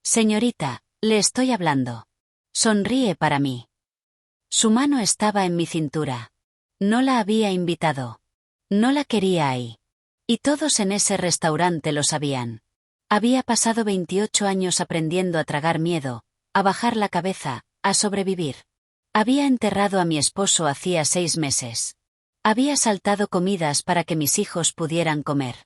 Señorita, le estoy hablando. Sonríe para mí. Su mano estaba en mi cintura. No la había invitado. No la quería ahí. Y todos en ese restaurante lo sabían. Había pasado 28 años aprendiendo a tragar miedo, a bajar la cabeza, a sobrevivir. Había enterrado a mi esposo hacía 6 meses. Había saltado comidas para que mis hijos pudieran comer.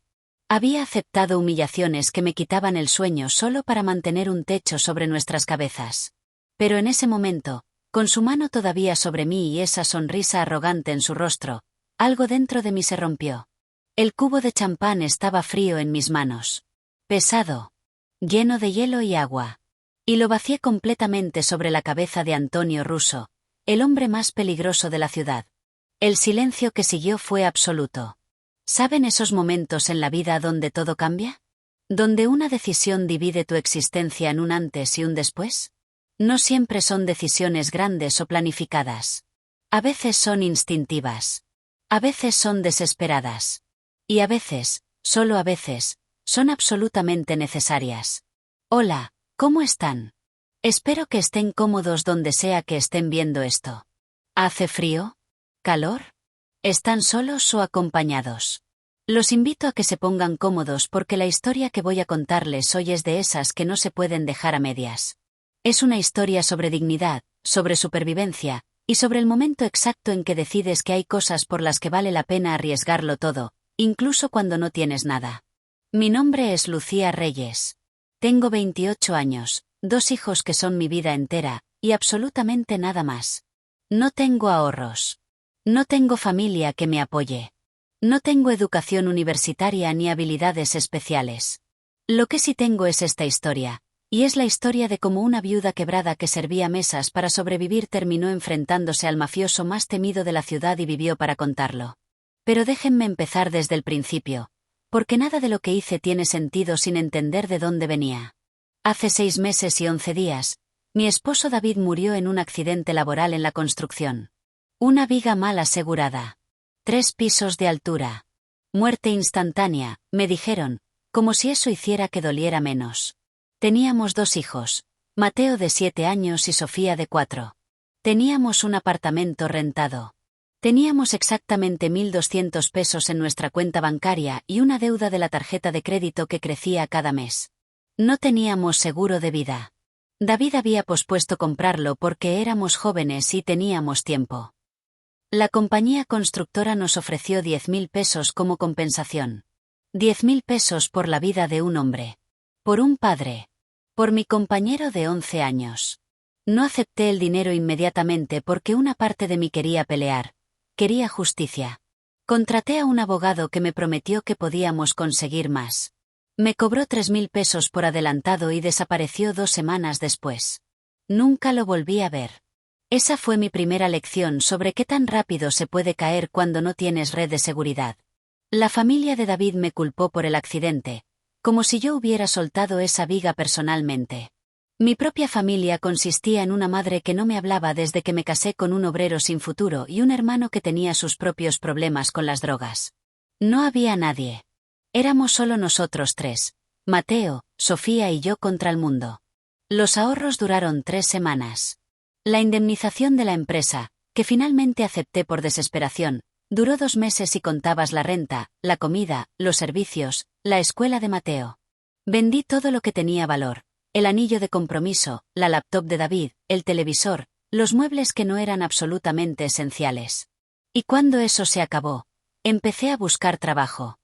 Había aceptado humillaciones que me quitaban el sueño solo para mantener un techo sobre nuestras cabezas. Pero en ese momento, con su mano todavía sobre mí y esa sonrisa arrogante en su rostro, algo dentro de mí se rompió. El cubo de champán estaba frío en mis manos. Pesado. Lleno de hielo y agua. Y lo vacié completamente sobre la cabeza de Antonio Russo, el hombre más peligroso de la ciudad. El silencio que siguió fue absoluto. ¿Saben esos momentos en la vida donde todo cambia? ¿Donde una decisión divide tu existencia en un antes y un después? No siempre son decisiones grandes o planificadas. A veces son instintivas. A veces son desesperadas. Y a veces, solo a veces, son absolutamente necesarias. Hola, ¿cómo están? Espero que estén cómodos donde sea que estén viendo esto. ¿Hace frío? ¿Calor? ¿Están solos o acompañados? Los invito a que se pongan cómodos porque la historia que voy a contarles hoy es de esas que no se pueden dejar a medias. Es una historia sobre dignidad, sobre supervivencia, y sobre el momento exacto en que decides que hay cosas por las que vale la pena arriesgarlo todo, incluso cuando no tienes nada. Mi nombre es Lucía Reyes. Tengo 28 años, 2 hijos que son mi vida entera, y absolutamente nada más. No tengo ahorros. No tengo familia que me apoye. No tengo educación universitaria ni habilidades especiales. Lo que sí tengo es esta historia, y es la historia de cómo una viuda quebrada que servía mesas para sobrevivir terminó enfrentándose al mafioso más temido de la ciudad y vivió para contarlo. Pero déjenme empezar desde el principio, porque nada de lo que hice tiene sentido sin entender de dónde venía. Hace 6 meses y 11 días, mi esposo David murió en un accidente laboral en la construcción. Una viga mal asegurada. 3 pisos de altura. Muerte instantánea, me dijeron, como si eso hiciera que doliera menos. Teníamos 2 hijos, Mateo de 7 años y Sofía de 4. Teníamos un apartamento rentado. Teníamos exactamente 1.200 pesos en nuestra cuenta bancaria y una deuda de la tarjeta de crédito que crecía cada mes. No teníamos seguro de vida. David había pospuesto comprarlo porque éramos jóvenes y teníamos tiempo. La compañía constructora nos ofreció 10.000 pesos como compensación. 10.000 pesos por la vida de un hombre. Por un padre. Por mi compañero de 11 años. No acepté el dinero inmediatamente porque una parte de mí quería pelear. Quería justicia. Contraté a un abogado que me prometió que podíamos conseguir más. Me cobró 3.000 pesos por adelantado y desapareció 2 semanas después. Nunca lo volví a ver. Esa fue mi primera lección sobre qué tan rápido se puede caer cuando no tienes red de seguridad. La familia de David me culpó por el accidente, como si yo hubiera soltado esa viga personalmente. Mi propia familia consistía en una madre que no me hablaba desde que me casé con un obrero sin futuro y un hermano que tenía sus propios problemas con las drogas. No había nadie. Éramos solo nosotros 3, Mateo, Sofía y yo contra el mundo. Los ahorros duraron 3 semanas. La indemnización de la empresa, que finalmente acepté por desesperación, duró 2 meses y contabas la renta, la comida, los servicios, la escuela de Mateo. Vendí todo lo que tenía valor. El anillo de compromiso, la laptop de David, el televisor, los muebles que no eran absolutamente esenciales. Y cuando eso se acabó, empecé a buscar trabajo.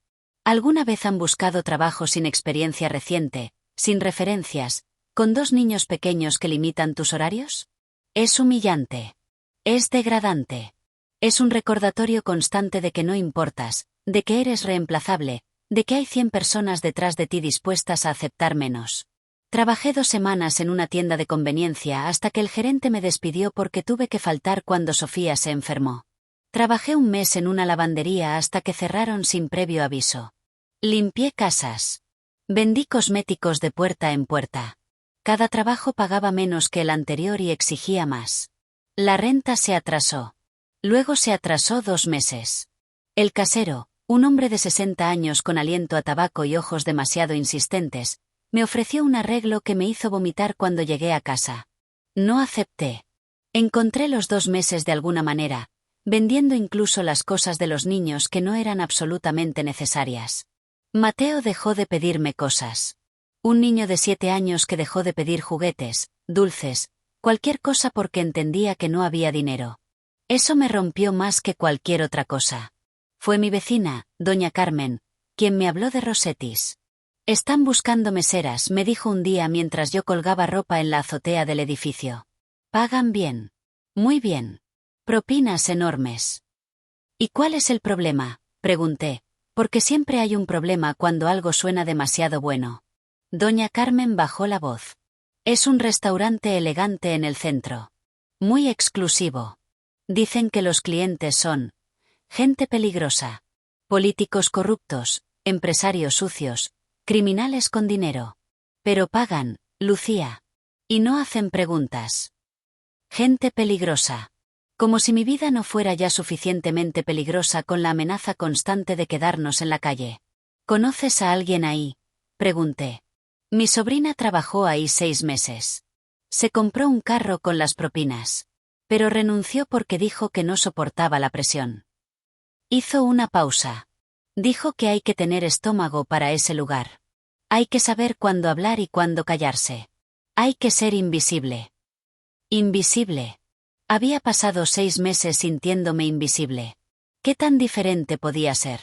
¿Alguna vez han buscado trabajo sin experiencia reciente, sin referencias, con 2 niños pequeños que limitan tus horarios? Es humillante. Es degradante. Es un recordatorio constante de que no importas, de que eres reemplazable, de que hay 100 personas detrás de ti dispuestas a aceptar menos. Trabajé 2 semanas en una tienda de conveniencia hasta que el gerente me despidió porque tuve que faltar cuando Sofía se enfermó. Trabajé 1 mes en una lavandería hasta que cerraron sin previo aviso. Limpié casas. Vendí cosméticos de puerta en puerta. Cada trabajo pagaba menos que el anterior y exigía más. La renta se atrasó. Luego se atrasó 2 meses. El casero, un hombre de 60 años con aliento a tabaco y ojos demasiado insistentes, Me ofreció un arreglo que me hizo vomitar cuando llegué a casa. No acepté. Encontré los 2 meses de alguna manera, vendiendo incluso las cosas de los niños que no eran absolutamente necesarias. Mateo dejó de pedirme cosas. Un niño de 7 años que dejó de pedir juguetes, dulces, cualquier cosa porque entendía que no había dinero. Eso me rompió más que cualquier otra cosa. Fue mi vecina, doña Carmen, quien me habló de Rossettis. Están buscando meseras, me dijo un día mientras yo colgaba ropa en la azotea del edificio. Pagan bien. Muy bien. Propinas enormes. ¿Y cuál es el problema?, pregunté, porque siempre hay un problema cuando algo suena demasiado bueno. Doña Carmen bajó la voz. Es un restaurante elegante en el centro. Muy exclusivo. Dicen que los clientes son gente peligrosa, políticos corruptos, empresarios sucios, criminales con dinero. Pero pagan, Lucía. Y no hacen preguntas. Gente peligrosa. Como si mi vida no fuera ya suficientemente peligrosa con la amenaza constante de quedarnos en la calle. ¿Conoces a alguien ahí?, pregunté. Mi sobrina trabajó ahí 6 meses. Se compró un carro con las propinas. Pero renunció porque dijo que no soportaba la presión. Hizo una pausa. Dijo que hay que tener estómago para ese lugar. Hay que saber cuándo hablar y cuándo callarse. Hay que ser invisible. Invisible. Había pasado 6 meses sintiéndome invisible. ¿Qué tan diferente podía ser?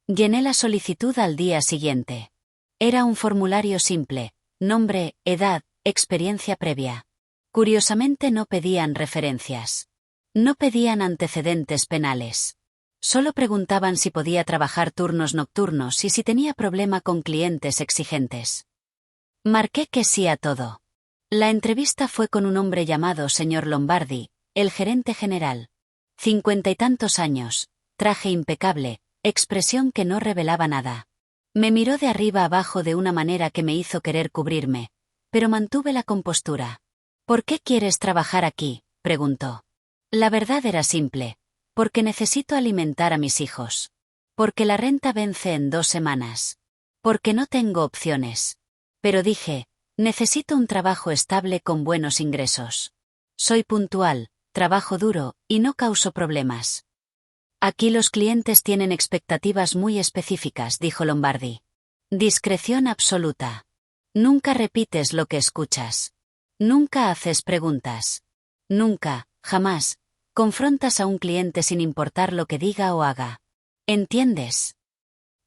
Llené la solicitud al día siguiente. Era un formulario simple: nombre, edad, experiencia previa. Curiosamente no pedían referencias. No pedían antecedentes penales. Solo preguntaban si podía trabajar turnos nocturnos y si tenía problema con clientes exigentes. Marqué que sí a todo. La entrevista fue con un hombre llamado señor Lombardi, el gerente general. 50 y tantos años, traje impecable, expresión que no revelaba nada. Me miró de arriba abajo de una manera que me hizo querer cubrirme, pero mantuve la compostura. ¿Por qué quieres trabajar aquí?, preguntó. La verdad era simple. Porque necesito alimentar a mis hijos. Porque la renta vence en 2 semanas. Porque no tengo opciones. Pero dije, necesito un trabajo estable con buenos ingresos. Soy puntual, trabajo duro, y no causo problemas. Aquí los clientes tienen expectativas muy específicas, dijo Lombardi. Discreción absoluta. Nunca repites lo que escuchas. Nunca haces preguntas. Nunca, jamás, confrontas a un cliente sin importar lo que diga o haga. ¿Entiendes?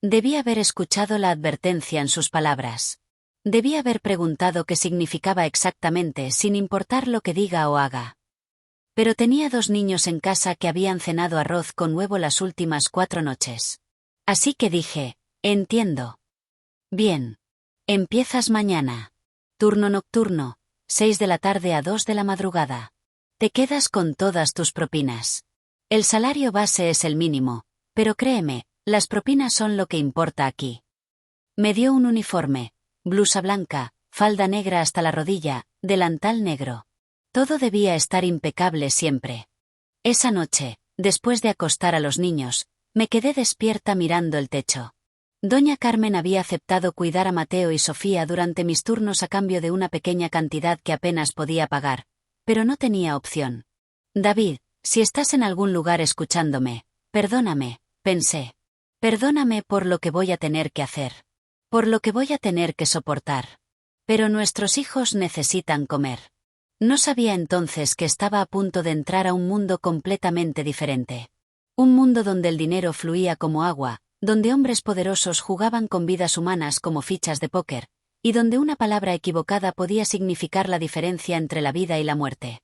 Debí haber escuchado la advertencia en sus palabras. Debí haber preguntado qué significaba exactamente sin importar lo que diga o haga. Pero tenía 2 niños en casa que habían cenado arroz con huevo las últimas 4 noches. Así que dije, entiendo. Bien. Empiezas mañana. Turno nocturno, 6 de la tarde a 2 de la madrugada. Te quedas con todas tus propinas. El salario base es el mínimo, pero créeme, las propinas son lo que importa aquí. Me dio un uniforme, blusa blanca, falda negra hasta la rodilla, delantal negro. Todo debía estar impecable siempre. Esa noche, después de acostar a los niños, me quedé despierta mirando el techo. Doña Carmen había aceptado cuidar a Mateo y Sofía durante mis turnos a cambio de una pequeña cantidad que apenas podía pagar, pero no tenía opción. David, si estás en algún lugar escuchándome, perdóname, pensé. Perdóname por lo que voy a tener que hacer. Por lo que voy a tener que soportar. Pero nuestros hijos necesitan comer. No sabía entonces que estaba a punto de entrar a un mundo completamente diferente. Un mundo donde el dinero fluía como agua, donde hombres poderosos jugaban con vidas humanas como fichas de póker, y donde una palabra equivocada podía significar la diferencia entre la vida y la muerte.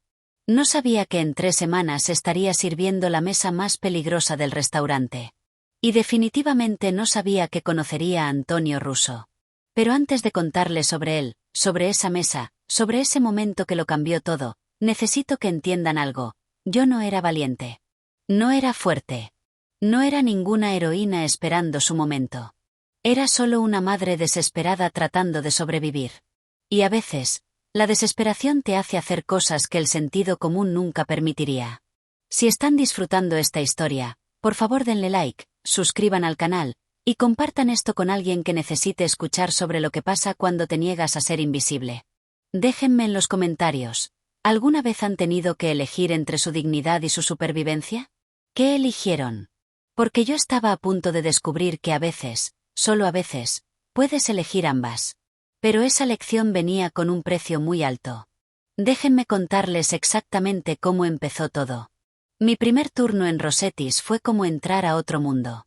No sabía que en 3 semanas estaría sirviendo la mesa más peligrosa del restaurante. Y definitivamente no sabía que conocería a Antonio Russo. Pero antes de contarle sobre él, sobre esa mesa, sobre ese momento que lo cambió todo, necesito que entiendan algo. Yo no era valiente. No era fuerte. No era ninguna heroína esperando su momento. Era solo una madre desesperada tratando de sobrevivir. Y a veces, la desesperación te hace hacer cosas que el sentido común nunca permitiría. Si están disfrutando esta historia, por favor denle like, suscriban al canal, Y compartan esto con alguien que necesite escuchar sobre lo que pasa cuando te niegas a ser invisible. Déjenme en los comentarios. ¿Alguna vez han tenido que elegir entre su dignidad y su supervivencia? ¿Qué eligieron? Porque yo estaba a punto de descubrir que a veces, solo a veces, puedes elegir ambas. Pero esa lección venía con un precio muy alto. Déjenme contarles exactamente cómo empezó todo. Mi primer turno en Rossetti's fue como entrar a otro mundo.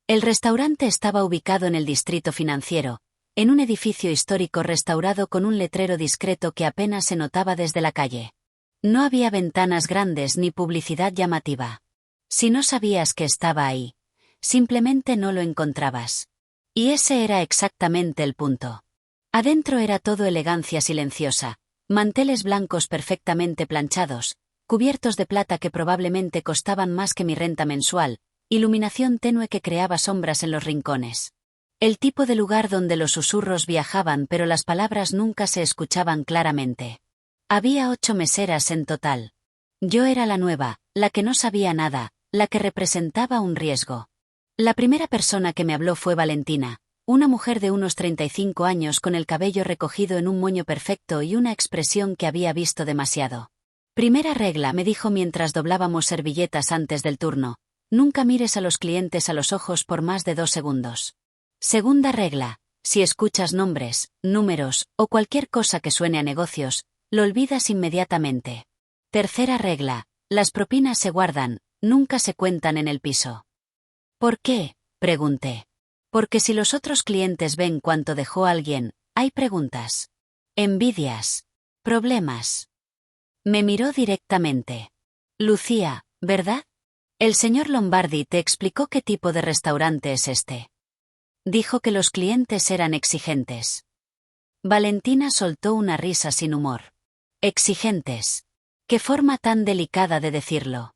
El restaurante estaba ubicado en el distrito financiero, en un edificio histórico restaurado con un letrero discreto que apenas se notaba desde la calle. No había ventanas grandes ni publicidad llamativa. Si no sabías que estaba ahí, simplemente no lo encontrabas. Y ese era exactamente el punto. Adentro era todo elegancia silenciosa, manteles blancos perfectamente planchados, cubiertos de plata que probablemente costaban más que mi renta mensual, iluminación tenue que creaba sombras en los rincones. El tipo de lugar donde los susurros viajaban pero las palabras nunca se escuchaban claramente. Había 8 meseras en total. Yo era la nueva, la que no sabía nada, la que representaba un riesgo. La primera persona que me habló fue Valentina, una mujer de unos 35 años con el cabello recogido en un moño perfecto y una expresión que había visto demasiado. Primera regla, me dijo mientras doblábamos servilletas antes del turno: nunca mires a los clientes a los ojos por más de 2 segundos. Segunda regla, si escuchas nombres, números, o cualquier cosa que suene a negocios, lo olvidas inmediatamente. Tercera regla, las propinas se guardan, nunca se cuentan en el piso. ¿Por qué?, pregunté. Porque si los otros clientes ven cuánto dejó alguien, hay preguntas. Envidias. Problemas. Me miró directamente. Lucía, ¿verdad? El señor Lombardi te explicó qué tipo de restaurante es este. Dijo que los clientes eran exigentes. Valentina soltó una risa sin humor. Exigentes. Qué forma tan delicada de decirlo.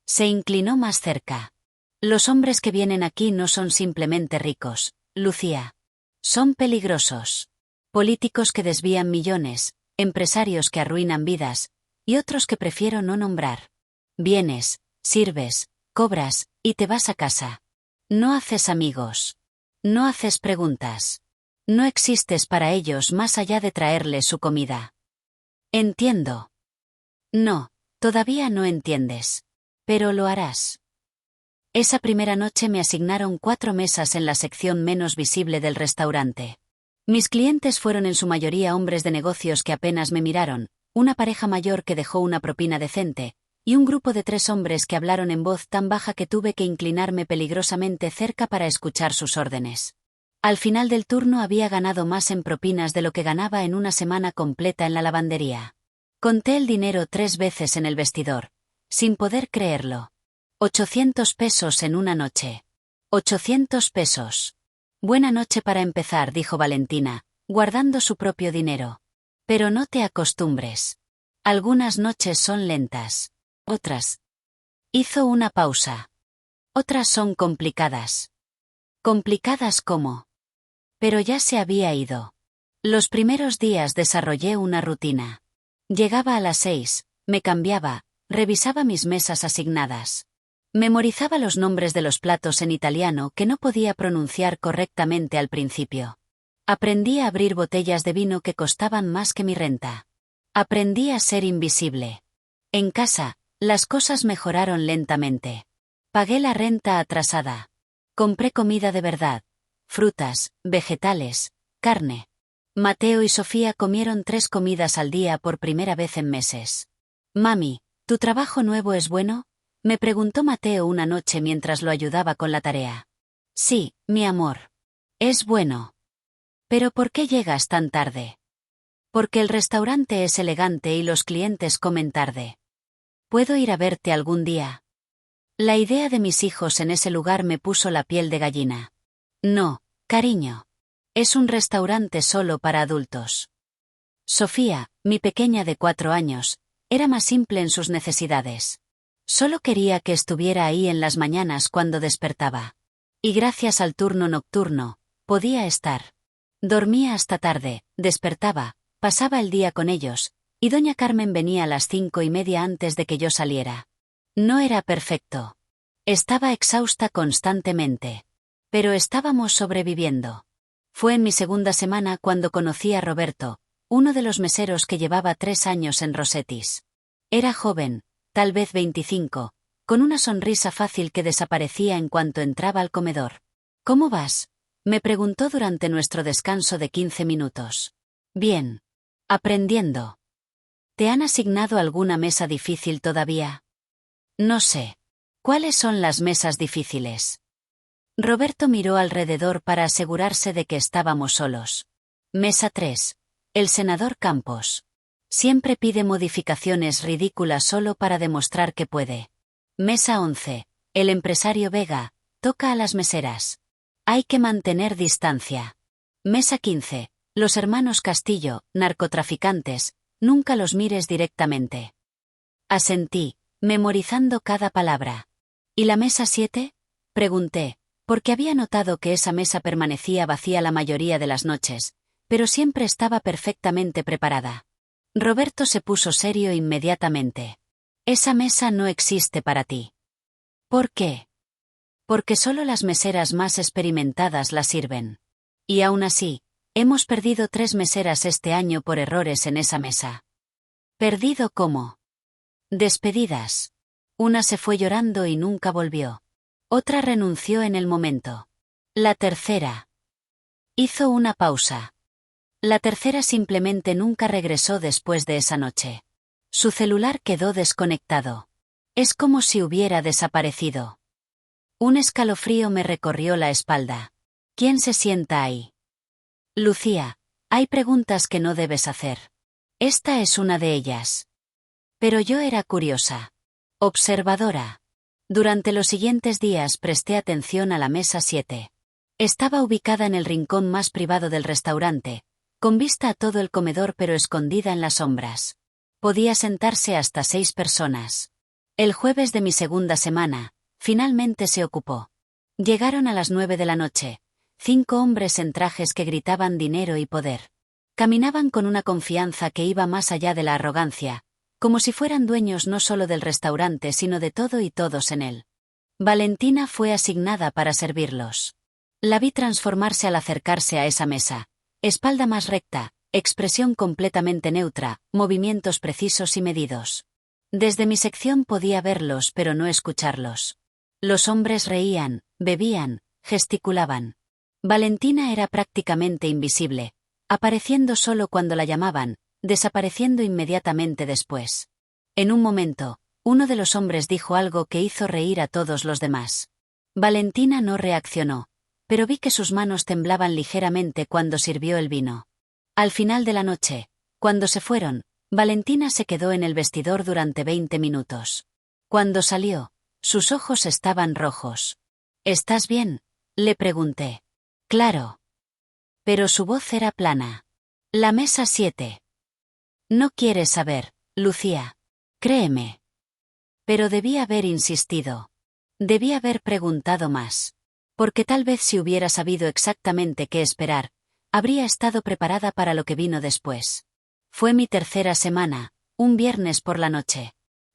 Se inclinó más cerca. Los hombres que vienen aquí no son simplemente ricos, Lucía. Son peligrosos. Políticos que desvían millones, empresarios que arruinan vidas, y otros que prefiero no nombrar. Vienes, sirves, cobras, y te vas a casa. No haces amigos. No haces preguntas. No existes para ellos más allá de traerles su comida. Entiendo. No, todavía no entiendes. Pero lo harás. Esa primera noche me asignaron 4 mesas en la sección menos visible del restaurante. Mis clientes fueron en su mayoría hombres de negocios que apenas me miraron, una pareja mayor que dejó una propina decente, y un grupo de 3 hombres que hablaron en voz tan baja que tuve que inclinarme peligrosamente cerca para escuchar sus órdenes. Al final del turno había ganado más en propinas de lo que ganaba en una semana completa en la lavandería. Conté el dinero 3 veces en el vestidor, sin poder creerlo. 800 pesos en una noche. 800 pesos. Buena noche para empezar, dijo Valentina, guardando su propio dinero. Pero no te acostumbres. Algunas noches son lentas. Otras. Hizo una pausa. Otras son complicadas. ¿Complicadas cómo? Pero ya se había ido. Los primeros días desarrollé una rutina. Llegaba a las 6, me cambiaba, revisaba mis mesas asignadas. Memorizaba los nombres de los platos en italiano que no podía pronunciar correctamente al principio. Aprendí a abrir botellas de vino que costaban más que mi renta. Aprendí a ser invisible. En casa, las cosas mejoraron lentamente. Pagué la renta atrasada. Compré comida de verdad. Frutas, vegetales, carne. Mateo y Sofía comieron 3 comidas al día por primera vez en meses. Mami, ¿tu trabajo nuevo es bueno?, me preguntó Mateo una noche mientras lo ayudaba con la tarea. Sí, mi amor. Es bueno. ¿Pero por qué llegas tan tarde? Porque el restaurante es elegante y los clientes comen tarde. ¿Puedo ir a verte algún día? La idea de mis hijos en ese lugar me puso la piel de gallina. No, cariño. Es un restaurante solo para adultos. Sofía, mi pequeña de 4 años, era más simple en sus necesidades. Solo quería que estuviera ahí en las mañanas cuando despertaba. Y gracias al turno nocturno, podía estar. Dormía hasta tarde, despertaba, pasaba el día con ellos, y doña Carmen venía a las 5:30 antes de que yo saliera. No era perfecto. Estaba exhausta constantemente. Pero estábamos sobreviviendo. Fue en mi segunda semana cuando conocí a Roberto, uno de los meseros que llevaba 3 años en Rossetti's. Era joven, tal vez 25, con una sonrisa fácil que desaparecía en cuanto entraba al comedor. «¿Cómo vas?», me preguntó durante nuestro descanso de 15 minutos. «Bien. Aprendiendo». «¿Te han asignado alguna mesa difícil todavía?» «No sé. ¿Cuáles son las mesas difíciles?» Roberto miró alrededor para asegurarse de que estábamos solos. Mesa 3. El senador Campos. Siempre pide modificaciones ridículas solo para demostrar que puede. Mesa 11. El empresario Vega. Toca a las meseras. Hay que mantener distancia. Mesa 15. Los hermanos Castillo, narcotraficantes. Nunca los mires directamente. Asentí, memorizando cada palabra. ¿Y la mesa 7? Pregunté, porque había notado que esa mesa permanecía vacía la mayoría de las noches, pero siempre estaba perfectamente preparada. Roberto se puso serio inmediatamente. Esa mesa no existe para ti. ¿Por qué? Porque solo las meseras más experimentadas la sirven. Y aún así, hemos perdido 3 meseras este año por errores en esa mesa. ¿Perdido cómo? Despedidas. Una se fue llorando y nunca volvió. Otra renunció en el momento. La tercera. Hizo una pausa. La tercera simplemente nunca regresó después de esa noche. Su celular quedó desconectado. Es como si hubiera desaparecido. Un escalofrío me recorrió la espalda. ¿Quién se sienta ahí? Lucía, hay preguntas que no debes hacer. Esta es una de ellas. Pero yo era curiosa. Observadora. Durante los siguientes días presté atención a la mesa 7. Estaba ubicada en el rincón más privado del restaurante, con vista a todo el comedor pero escondida en las sombras. Podía sentarse hasta 6 personas. El jueves de mi segunda semana, finalmente se ocupó. Llegaron a las 9 de la noche, 5 hombres en trajes que gritaban dinero y poder. Caminaban con una confianza que iba más allá de la arrogancia, como si fueran dueños no solo del restaurante sino de todo y todos en él. Valentina fue asignada para servirlos. La vi transformarse al acercarse a esa mesa. Espalda más recta, expresión completamente neutra, movimientos precisos y medidos. Desde mi sección podía verlos pero no escucharlos. Los hombres reían, bebían, gesticulaban. Valentina era prácticamente invisible, apareciendo solo cuando la llamaban, desapareciendo inmediatamente después. En un momento, uno de los hombres dijo algo que hizo reír a todos los demás. Valentina no reaccionó, pero vi que sus manos temblaban ligeramente cuando sirvió el vino. Al final de la noche, cuando se fueron, Valentina se quedó en el vestidor durante 20 minutos. Cuando salió, sus ojos estaban rojos. ¿Estás bien?, le pregunté. Claro. Pero su voz era plana. La mesa 7. No quieres saber, Lucía. Créeme. Pero debí haber insistido. Debí haber preguntado más. Porque tal vez si hubiera sabido exactamente qué esperar, habría estado preparada para lo que vino después. Fue mi tercera semana, un viernes por la noche.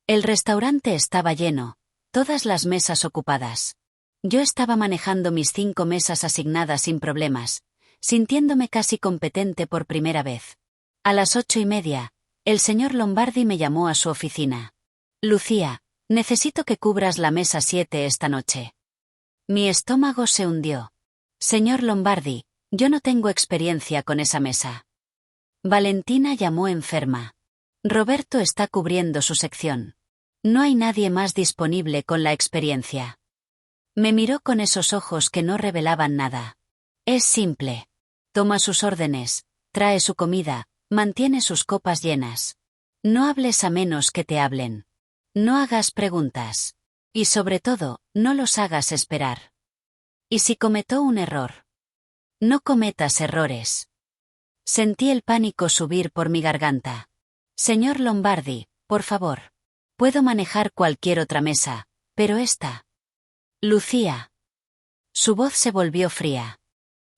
El restaurante estaba lleno, todas las mesas ocupadas. Yo estaba manejando mis 5 mesas asignadas sin problemas, sintiéndome casi competente por primera vez. A las 8:30, el señor Lombardi me llamó a su oficina. Lucía, necesito que cubras la mesa 7 esta noche. Mi estómago se hundió. Señor Lombardi, yo no tengo experiencia con esa mesa. Valentina llamó enferma. Roberto está cubriendo su sección. No hay nadie más disponible con la experiencia. Me miró con esos ojos que no revelaban nada. Es simple. Toma sus órdenes, trae su comida, mantiene sus copas llenas. No hables a menos que te hablen. No hagas preguntas. Y sobre todo, no los hagas esperar. ¿Y si cometó un error? No cometas errores. Sentí el pánico subir por mi garganta. Señor Lombardi, por favor. Puedo manejar cualquier otra mesa, pero esta. Lucía. Su voz se volvió fría.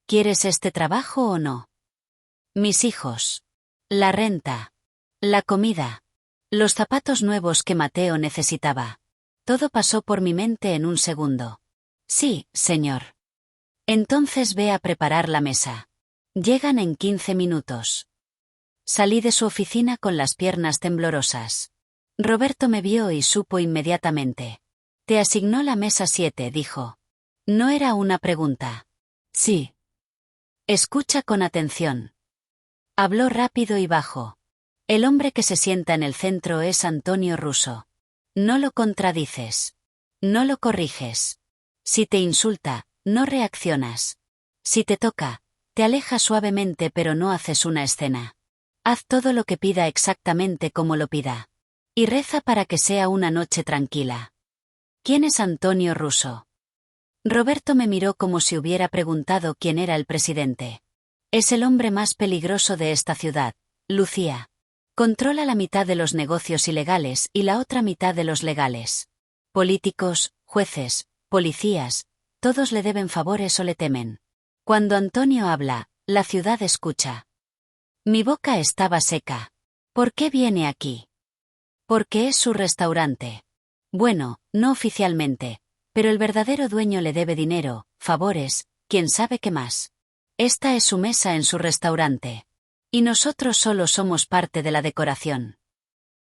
¿Quieres este trabajo o no? Mis hijos. La renta. La comida. Los zapatos nuevos que Mateo necesitaba. Todo pasó por mi mente en un segundo. Sí, señor. Entonces ve a preparar la mesa. Llegan en 15 minutos. Salí de su oficina con las piernas temblorosas. Roberto me vio y supo inmediatamente. Te asignó la mesa 7, dijo. No era una pregunta. Sí. Escucha con atención. Habló rápido y bajo. El hombre que se sienta en el centro es Antonio Russo. No lo contradices. No lo corriges. Si te insulta, no reaccionas. Si te toca, te alejas suavemente pero no haces una escena. Haz todo lo que pida exactamente como lo pida. Y reza para que sea una noche tranquila. ¿Quién es Antonio Russo? Roberto me miró como si hubiera preguntado quién era el presidente. Es el hombre más peligroso de esta ciudad, Lucía. Controla la mitad de los negocios ilegales y la otra mitad de los legales. Políticos, jueces, policías, todos le deben favores o le temen. Cuando Antonio habla, la ciudad escucha. Mi boca estaba seca. ¿Por qué viene aquí? Porque es su restaurante. Bueno, no oficialmente, pero el verdadero dueño le debe dinero, favores, quién sabe qué más. Esta es su mesa en su restaurante. Y nosotros solo somos parte de la decoración.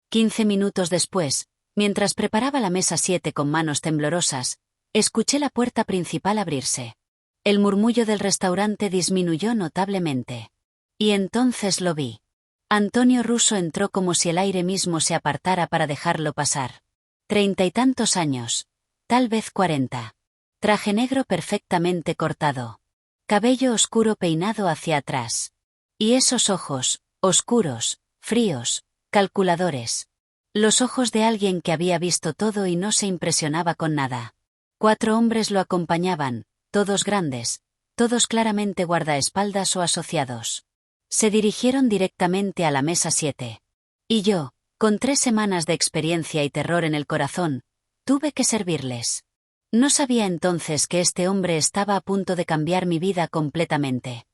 15 minutos después, mientras preparaba la mesa 7 con manos temblorosas, escuché la puerta principal abrirse. El murmullo del restaurante disminuyó notablemente. Y entonces lo vi. Antonio Russo entró como si el aire mismo se apartara para dejarlo pasar. 30 y tantos años. Tal vez 40. Traje negro perfectamente cortado. Cabello oscuro peinado hacia atrás. Y esos ojos, oscuros, fríos, calculadores. Los ojos de alguien que había visto todo y no se impresionaba con nada. 4 hombres lo acompañaban, todos grandes, todos claramente guardaespaldas o asociados. Se dirigieron directamente a la mesa 7. Y yo, con 3 semanas de experiencia y terror en el corazón, tuve que servirles. No sabía entonces que este hombre estaba a punto de cambiar mi vida completamente.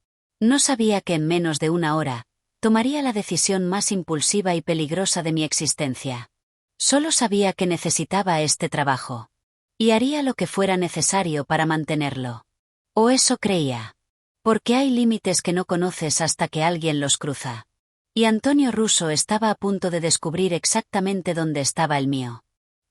No sabía que en menos de una hora, tomaría la decisión más impulsiva y peligrosa de mi existencia. Solo sabía que necesitaba este trabajo. Y haría lo que fuera necesario para mantenerlo. O eso creía. Porque hay límites que no conoces hasta que alguien los cruza. Y Antonio Russo estaba a punto de descubrir exactamente dónde estaba el mío.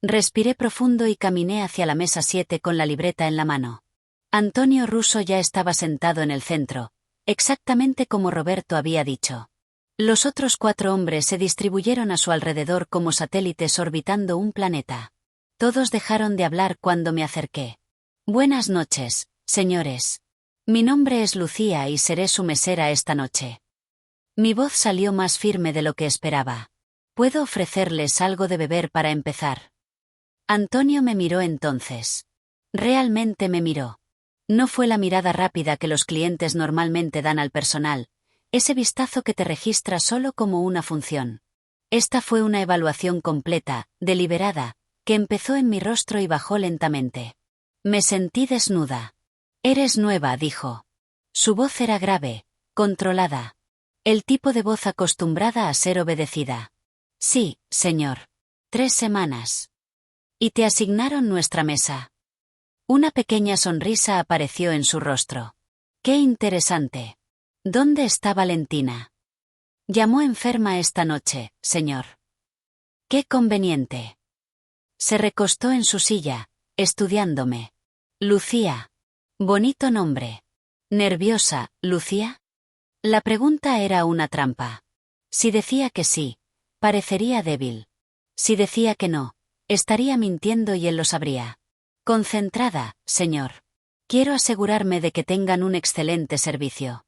Respiré profundo y caminé hacia la mesa 7 con la libreta en la mano. Antonio Russo ya estaba sentado en el centro, exactamente como Roberto había dicho. Los otros 4 hombres se distribuyeron a su alrededor como satélites orbitando un planeta. Todos dejaron de hablar cuando me acerqué. Buenas noches, señores. Mi nombre es Lucía y seré su mesera esta noche. Mi voz salió más firme de lo que esperaba. ¿Puedo ofrecerles algo de beber para empezar? Antonio me miró entonces. Realmente me miró. No fue la mirada rápida que los clientes normalmente dan al personal, ese vistazo que te registra solo como una función. Esta fue una evaluación completa, deliberada, que empezó en mi rostro y bajó lentamente. Me sentí desnuda. Eres nueva, dijo. Su voz era grave, controlada. El tipo de voz acostumbrada a ser obedecida. Sí, señor. 3 semanas. Y te asignaron nuestra mesa. Una pequeña sonrisa apareció en su rostro. ¡Qué interesante! ¿Dónde está Valentina? Llamó enferma esta noche, señor. ¡Qué conveniente! Se recostó en su silla, estudiándome. Lucía. Bonito nombre. ¿Nerviosa, Lucía? La pregunta era una trampa. Si decía que sí, parecería débil. Si decía que no, estaría mintiendo y él lo sabría. Concentrada, señor. Quiero asegurarme de que tengan un excelente servicio.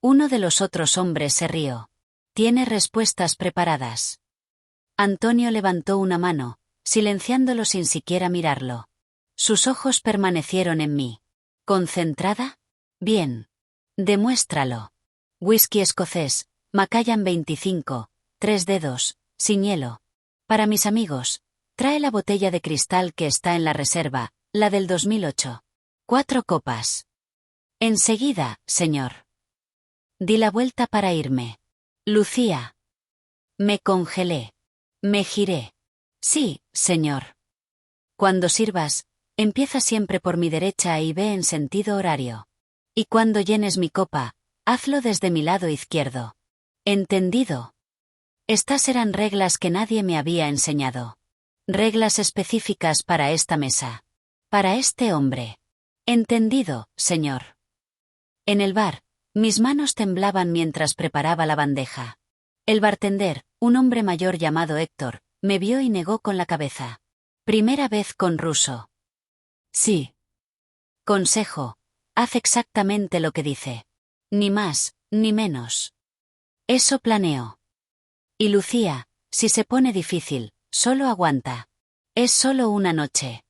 Uno de los otros hombres se rió. Tiene respuestas preparadas. Antonio levantó una mano, silenciándolo sin siquiera mirarlo. Sus ojos permanecieron en mí. ¿Concentrada? Bien. Demuéstralo. Whisky escocés, Macallan 25, 3 dedos, sin hielo. Para mis amigos, trae la botella de cristal que está en la reserva, la del 2008. 4 copas. Enseguida, señor. Di la vuelta para irme. Lucía. Me congelé. Me giré. Sí, señor. Cuando sirvas, Empieza siempre por mi derecha y ve en sentido horario. Y cuando llenes mi copa, hazlo desde mi lado izquierdo. ¿Entendido? Estas eran reglas que nadie me había enseñado. Reglas específicas para esta mesa. Para este hombre. Entendido, señor. En el bar, mis manos temblaban mientras preparaba la bandeja. El bartender, un hombre mayor llamado Héctor, me vio y negó con la cabeza. Primera vez con ruso. Sí. Consejo. Haz exactamente lo que dice. Ni más, ni menos. Eso planeo. Y Lucía, si se pone difícil, solo aguanta. Es solo una noche.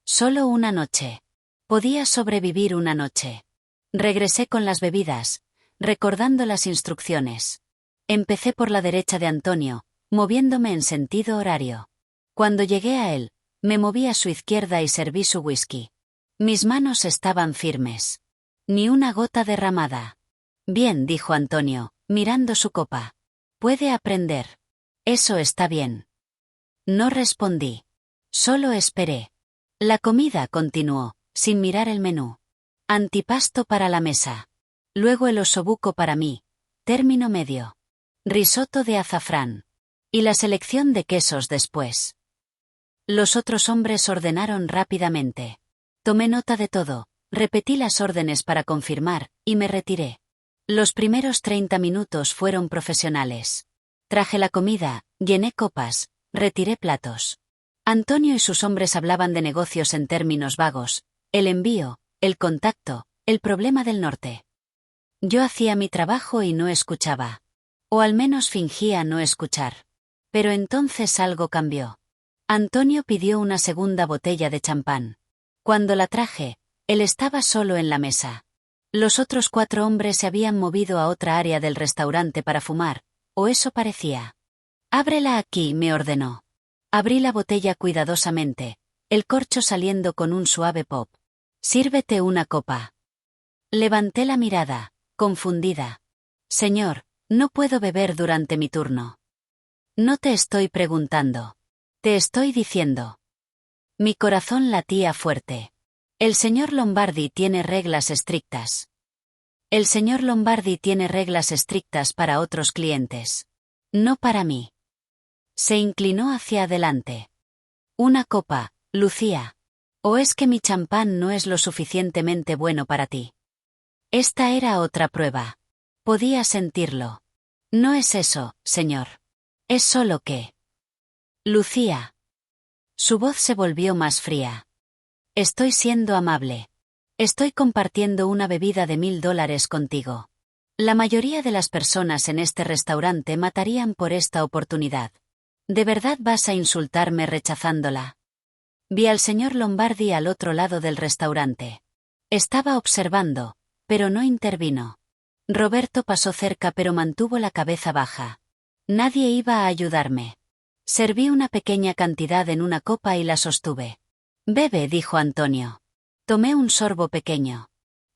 Solo una noche. Podía sobrevivir una noche. Regresé con las bebidas, recordando las instrucciones. Empecé por la derecha de Antonio, moviéndome en sentido horario. Cuando llegué a él, me moví a su izquierda y serví su whisky. Mis manos estaban firmes. Ni una gota derramada. Bien, dijo Antonio, mirando su copa. Puede aprender. Eso está bien. No respondí. Solo esperé. La comida continuó, sin mirar el menú. Antipasto para la mesa. Luego el osobuco para mí. Término medio. Risotto de azafrán. Y la selección de quesos después. Los otros hombres ordenaron rápidamente. Tomé nota de todo, repetí las órdenes para confirmar, y me retiré. Los primeros 30 minutos fueron profesionales. Traje la comida, llené copas, retiré platos. Antonio y sus hombres hablaban de negocios en términos vagos, el envío, el contacto, el problema del norte. Yo hacía mi trabajo y no escuchaba. O al menos fingía no escuchar. Pero entonces algo cambió. Antonio pidió una segunda botella de champán. Cuando la traje, él estaba solo en la mesa. Los otros 4 hombres se habían movido a otra área del restaurante para fumar, o eso parecía. Ábrela aquí, me ordenó. Abrí la botella cuidadosamente, el corcho saliendo con un suave pop. Sírvete una copa. Levanté la mirada, confundida. Señor, no puedo beber durante mi turno. No te estoy preguntando. Te estoy diciendo. Mi corazón latía fuerte. El señor Lombardi tiene reglas estrictas. El señor Lombardi tiene reglas estrictas para otros clientes. No para mí. Se inclinó hacia adelante. Una copa, Lucía. ¿O es que mi champán no es lo suficientemente bueno para ti? Esta era otra prueba. Podía sentirlo. No es eso, señor. Es solo que... Lucía. Su voz se volvió más fría. Estoy siendo amable. Estoy compartiendo una bebida de $1000 contigo. La mayoría de las personas en este restaurante matarían por esta oportunidad. ¿De verdad vas a insultarme rechazándola? Vi al señor Lombardi al otro lado del restaurante. Estaba observando, pero no intervino. Roberto pasó cerca pero mantuvo la cabeza baja. Nadie iba a ayudarme. Serví una pequeña cantidad en una copa y la sostuve. Bebe, dijo Antonio. Tomé un sorbo pequeño.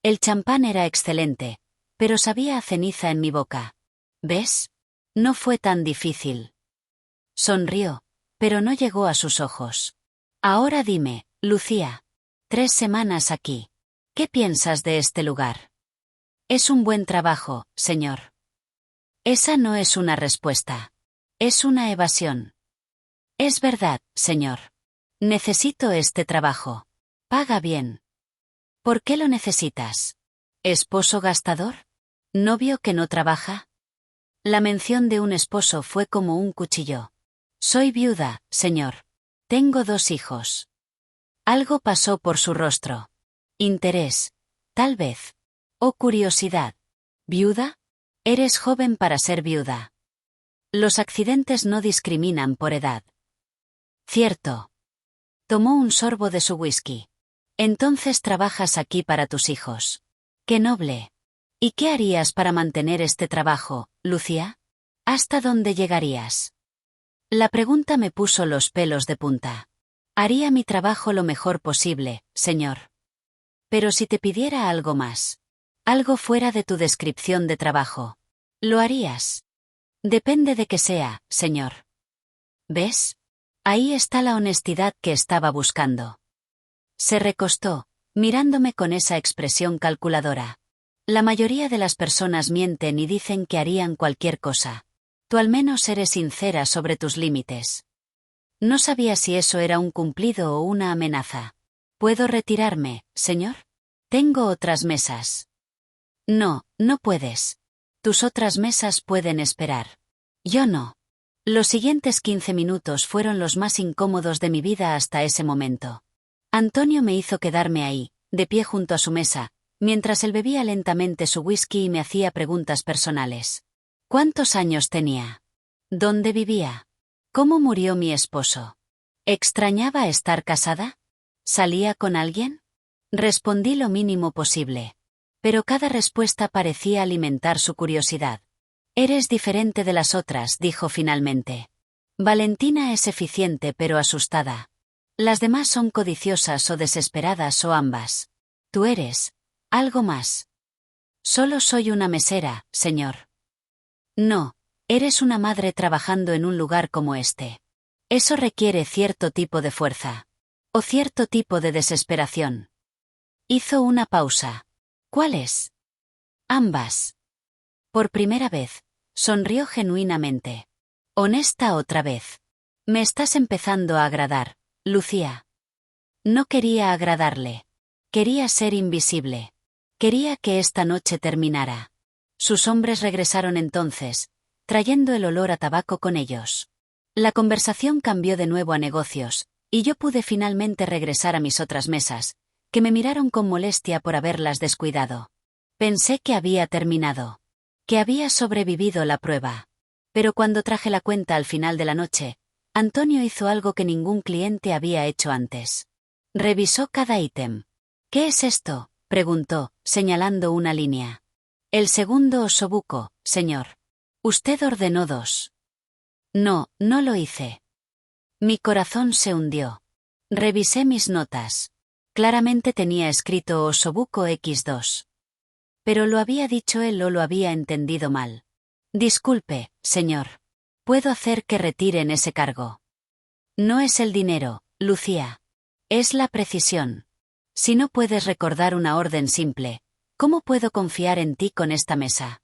El champán era excelente, pero sabía a ceniza en mi boca. ¿Ves? No fue tan difícil. Sonrió, pero no llegó a sus ojos. Ahora dime, Lucía. 3 semanas aquí. ¿Qué piensas de este lugar? Es un buen trabajo, señor. Esa no es una respuesta. Es una evasión. Es verdad, señor. Necesito este trabajo. Paga bien. ¿Por qué lo necesitas? ¿Esposo gastador? ¿Novio que no trabaja? La mención de un esposo fue como un cuchillo. Soy viuda, señor. Tengo 2 hijos. Algo pasó por su rostro. Interés. Tal vez. O curiosidad. ¿Viuda? Eres joven para ser viuda. Los accidentes no discriminan por edad. Cierto. Tomó un sorbo de su whisky. Entonces trabajas aquí para tus hijos. ¡Qué noble! ¿Y qué harías para mantener este trabajo, Lucía? ¿Hasta dónde llegarías? La pregunta me puso los pelos de punta. Haría mi trabajo lo mejor posible, señor. Pero si te pidiera algo más. Algo fuera de tu descripción de trabajo. ¿Lo harías? Depende de qué sea, señor. ¿Ves? Ahí está la honestidad que estaba buscando. Se recostó, mirándome con esa expresión calculadora. La mayoría de las personas mienten y dicen que harían cualquier cosa. Tú al menos eres sincera sobre tus límites. No sabía si eso era un cumplido o una amenaza. ¿Puedo retirarme, señor? Tengo otras mesas. No, no puedes. Tus otras mesas pueden esperar. Yo no. Los siguientes 15 minutos fueron los más incómodos de mi vida hasta ese momento. Antonio me hizo quedarme ahí, de pie junto a su mesa, mientras él bebía lentamente su whisky y me hacía preguntas personales. ¿Cuántos años tenía? ¿Dónde vivía? ¿Cómo murió mi esposo? ¿Extrañaba estar casada? ¿Salía con alguien? Respondí lo mínimo posible. Pero cada respuesta parecía alimentar su curiosidad. Eres diferente de las otras, dijo finalmente. Valentina es eficiente pero asustada. Las demás son codiciosas o desesperadas o ambas. Tú eres algo más. Solo soy una mesera, señor. No, eres una madre trabajando en un lugar como este. Eso requiere cierto tipo de fuerza. O cierto tipo de desesperación. Hizo una pausa. ¿Cuáles? Ambas. Por primera vez, sonrió genuinamente. Honesta otra vez. Me estás empezando a agradar, Lucía. No quería agradarle. Quería ser invisible. Quería que esta noche terminara. Sus hombres regresaron entonces, trayendo el olor a tabaco con ellos. La conversación cambió de nuevo a negocios, y yo pude finalmente regresar a mis otras mesas, que me miraron con molestia por haberlas descuidado. Pensé que había terminado. Que había sobrevivido la prueba. Pero cuando traje la cuenta al final de la noche, Antonio hizo algo que ningún cliente había hecho antes. Revisó cada ítem. ¿Qué es esto?, preguntó, señalando una línea. El segundo osobuco, señor. Usted ordenó 2. No, no lo hice. Mi corazón se hundió. Revisé mis notas. Claramente tenía escrito osobuco X2. Pero lo había dicho él o lo había entendido mal. Disculpe, señor. Puedo hacer que retiren ese cargo. No es el dinero, Lucía. Es la precisión. Si no puedes recordar una orden simple, ¿cómo puedo confiar en ti con esta mesa?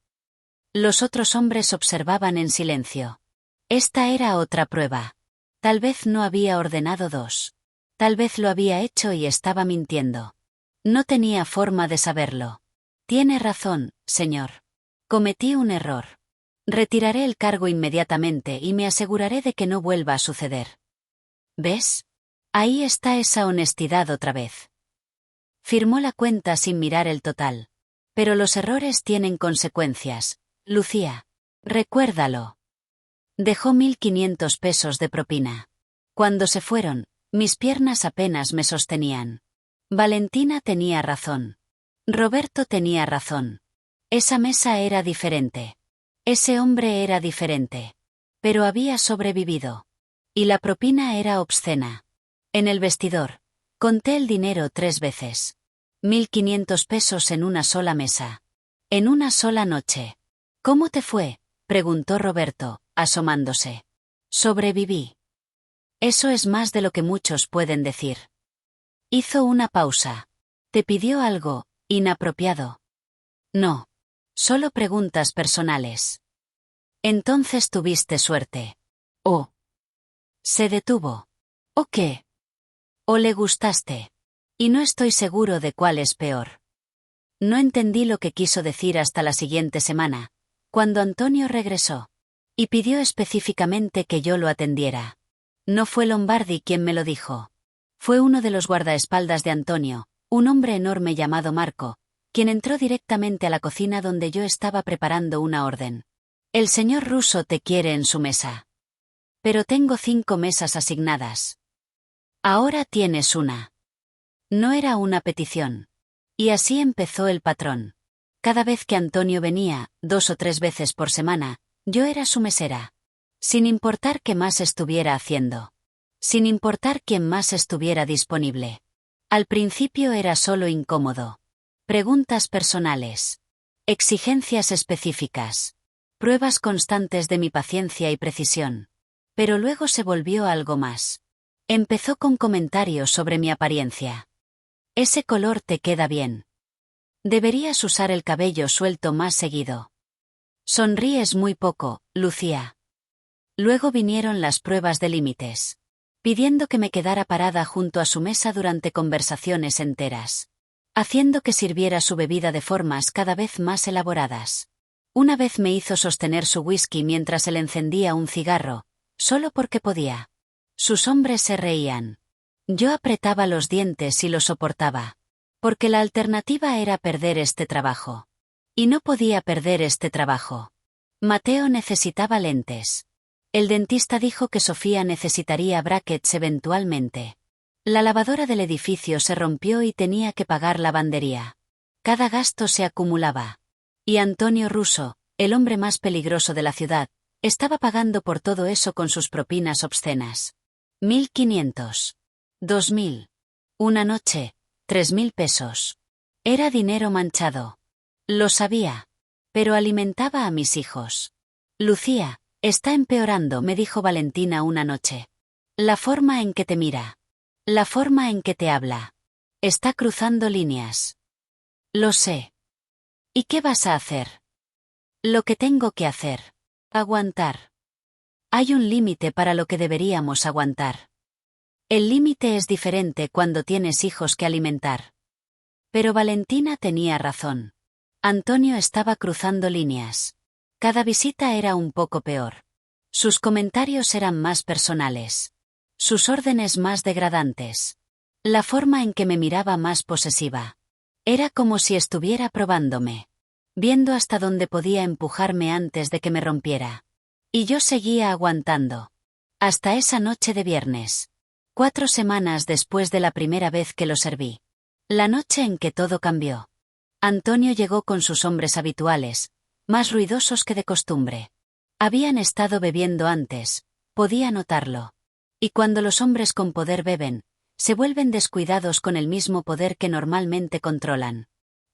Los otros hombres observaban en silencio. Esta era otra prueba. Tal vez no había ordenado 2. Tal vez lo había hecho y estaba mintiendo. No tenía forma de saberlo. Tiene razón, señor. Cometí un error. Retiraré el cargo inmediatamente y me aseguraré de que no vuelva a suceder. ¿Ves? Ahí está esa honestidad otra vez. Firmó la cuenta sin mirar el total. Pero los errores tienen consecuencias, Lucía. Recuérdalo. Dejó 1.500 pesos de propina. Cuando se fueron, mis piernas apenas me sostenían. Valentina tenía razón. Roberto tenía razón. Esa mesa era diferente. Ese hombre era diferente. Pero había sobrevivido. Y la propina era obscena. En el vestidor, conté el dinero 3 veces. 1.500 pesos en una sola mesa. En una sola noche. ¿Cómo te fue?, preguntó Roberto, asomándose. Sobreviví. Eso es más de lo que muchos pueden decir. Hizo una pausa. ¿Te pidió algo inapropiado? No. Solo preguntas personales. Entonces tuviste suerte. ¿O se detuvo? ¿O qué? ¿O le gustaste? Y no estoy seguro de cuál es peor. No entendí lo que quiso decir hasta la siguiente semana, cuando Antonio regresó. Y pidió específicamente que yo lo atendiera. No fue Lombardi quien me lo dijo. Fue uno de los guardaespaldas de Antonio, un hombre enorme llamado Marco, quien entró directamente a la cocina donde yo estaba preparando una orden. El señor Russo te quiere en su mesa. Pero tengo 5 mesas asignadas. Ahora tienes una. No era una petición. Y así empezó el patrón. Cada vez que Antonio venía, 2 o 3 veces por semana, yo era su mesera. Sin importar qué más estuviera haciendo. Sin importar quién más estuviera disponible. Al principio era solo incómodo. Preguntas personales. Exigencias específicas. Pruebas constantes de mi paciencia y precisión. Pero luego se volvió algo más. Empezó con comentarios sobre mi apariencia. Ese color te queda bien. Deberías usar el cabello suelto más seguido. Sonríes muy poco, Lucía. Luego vinieron las pruebas de límites. Pidiendo que me quedara parada junto a su mesa durante conversaciones enteras. Haciendo que sirviera su bebida de formas cada vez más elaboradas. Una vez me hizo sostener su whisky mientras él encendía un cigarro, solo porque podía. Sus hombres se reían. Yo apretaba los dientes y lo soportaba. Porque la alternativa era perder este trabajo. Y no podía perder este trabajo. Mateo necesitaba lentes. El dentista dijo que Sofía necesitaría brackets eventualmente. La lavadora del edificio se rompió y tenía que pagar lavandería. Cada gasto se acumulaba. Y Antonio Russo, el hombre más peligroso de la ciudad, estaba pagando por todo eso con sus propinas obscenas. 1.500. 2.000. Una noche, 3.000 pesos. Era dinero manchado. Lo sabía. Pero alimentaba a mis hijos. Lucía, está empeorando, me dijo Valentina una noche. La forma en que te mira. La forma en que te habla. Está cruzando líneas. Lo sé. ¿Y qué vas a hacer? Lo que tengo que hacer. Aguantar. Hay un límite para lo que deberíamos aguantar. El límite es diferente cuando tienes hijos que alimentar. Pero Valentina tenía razón. Antonio estaba cruzando líneas. Cada visita era un poco peor. Sus comentarios eran más personales. Sus órdenes más degradantes. La forma en que me miraba más posesiva. Era como si estuviera probándome. Viendo hasta dónde podía empujarme antes de que me rompiera. Y yo seguía aguantando. Hasta esa noche de viernes. 4 semanas después de la primera vez que lo serví. La noche en que todo cambió. Antonio llegó con sus hombres habituales, más ruidosos que de costumbre. Habían estado bebiendo antes, podía notarlo. Y cuando los hombres con poder beben, se vuelven descuidados con el mismo poder que normalmente controlan.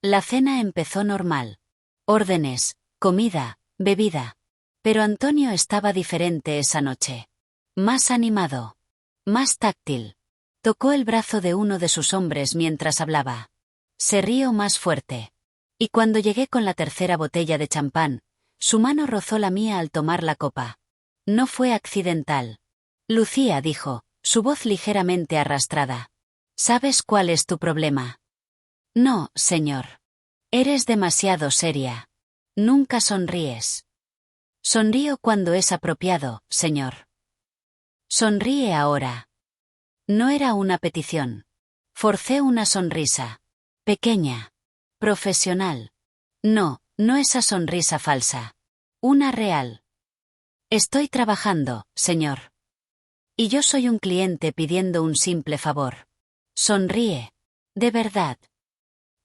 La cena empezó normal. Órdenes, comida, bebida. Pero Antonio estaba diferente esa noche. Más animado. Más táctil. Tocó el brazo de uno de sus hombres mientras hablaba. Se rió más fuerte. Y cuando llegué con la tercera botella de champán, su mano rozó la mía al tomar la copa. No fue accidental. Lucía dijo, su voz ligeramente arrastrada. ¿Sabes cuál es tu problema? No, señor. Eres demasiado seria. Nunca sonríes. Sonrío cuando es apropiado, señor. Sonríe ahora. No era una petición. Forcé una sonrisa. Pequeña. Profesional. No, no esa sonrisa falsa. Una real. Estoy trabajando, señor. Y yo soy un cliente pidiendo un simple favor. Sonríe. De verdad.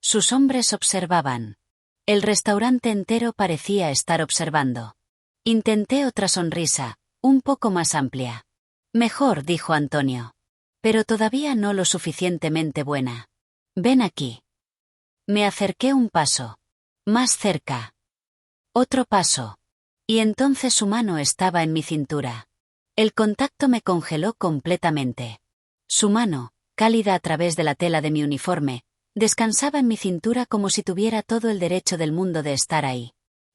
Sus hombres observaban. El restaurante entero parecía estar observando. Intenté otra sonrisa, un poco más amplia. Mejor, dijo Antonio. Pero todavía no lo suficientemente buena. Ven aquí. Me acerqué un paso. Más cerca. Otro paso. Y entonces su mano estaba en mi cintura. El contacto me congeló completamente. Su mano, cálida a través de la tela de mi uniforme, descansaba en mi cintura como si tuviera todo el derecho del mundo de estar ahí.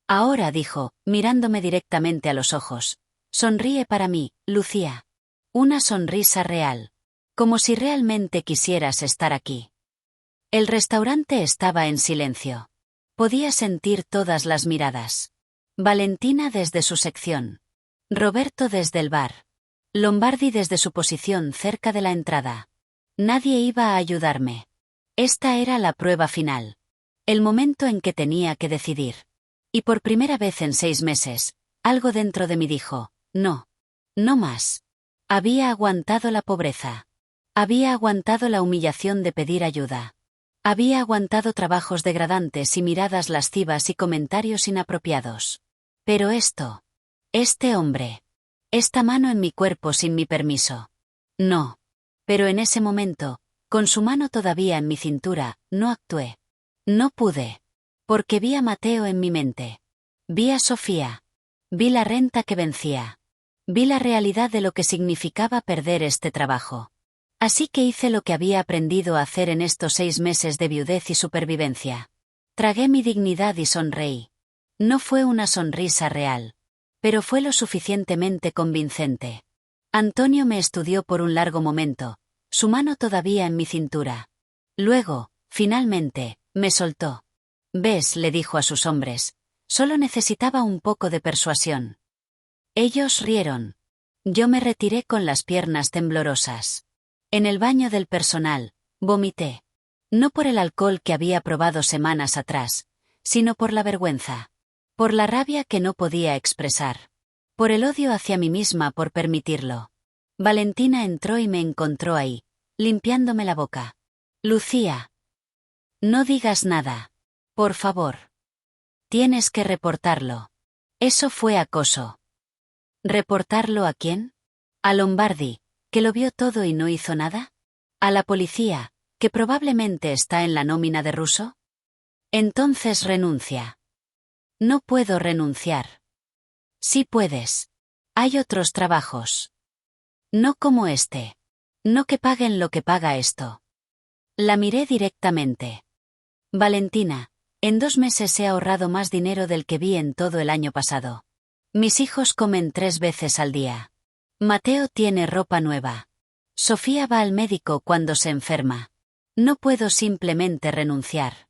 Ahora, dijo, mirándome directamente a los ojos. Sonríe para mí, Lucía. Una sonrisa real. Como si realmente quisieras estar aquí. El restaurante estaba en silencio. Podía sentir todas las miradas. Valentina desde su sección. Roberto desde el bar. Lombardi desde su posición cerca de la entrada. Nadie iba a ayudarme. Esta era la prueba final. El momento en que tenía que decidir. Y por primera vez en 6 meses, algo dentro de mí dijo, no. No más. Había aguantado la pobreza. Había aguantado la humillación de pedir ayuda. Había aguantado trabajos degradantes y miradas lascivas y comentarios inapropiados. Pero este hombre, esta mano en mi cuerpo sin mi permiso. No. Pero en ese momento, con su mano todavía en mi cintura, no actué. No pude. Porque vi a Mateo en mi mente. Vi a Sofía. Vi la renta que vencía. Vi la realidad de lo que significaba perder este trabajo. Así que hice lo que había aprendido a hacer en estos 6 meses de viudez y supervivencia. Tragué mi dignidad y sonreí. No fue una sonrisa real, pero fue lo suficientemente convincente. Antonio me estudió por un largo momento, su mano todavía en mi cintura. Luego, finalmente, me soltó. «¿Ves?», le dijo a sus hombres. «Solo necesitaba un poco de persuasión». Ellos rieron. Yo me retiré con las piernas temblorosas. En el baño del personal, vomité. No por el alcohol que había probado semanas atrás, sino por la vergüenza. Por la rabia que no podía expresar. Por el odio hacia mí misma por permitirlo. Valentina entró y me encontró ahí, limpiándome la boca. «Lucía. No digas nada. Por favor. Tienes que reportarlo. Eso fue acoso». ¿Reportarlo a quién? ¿A Lombardi, que lo vio todo y no hizo nada? ¿A la policía, que probablemente está en la nómina de Russo? Entonces renuncia. No puedo renunciar. Sí puedes. Hay otros trabajos. No como este. No que paguen lo que paga esto. La miré directamente. Valentina, en 2 meses he ahorrado más dinero del que vi en todo el año pasado. Mis hijos comen 3 veces al día. Mateo tiene ropa nueva. Sofía va al médico cuando se enferma. No puedo simplemente renunciar.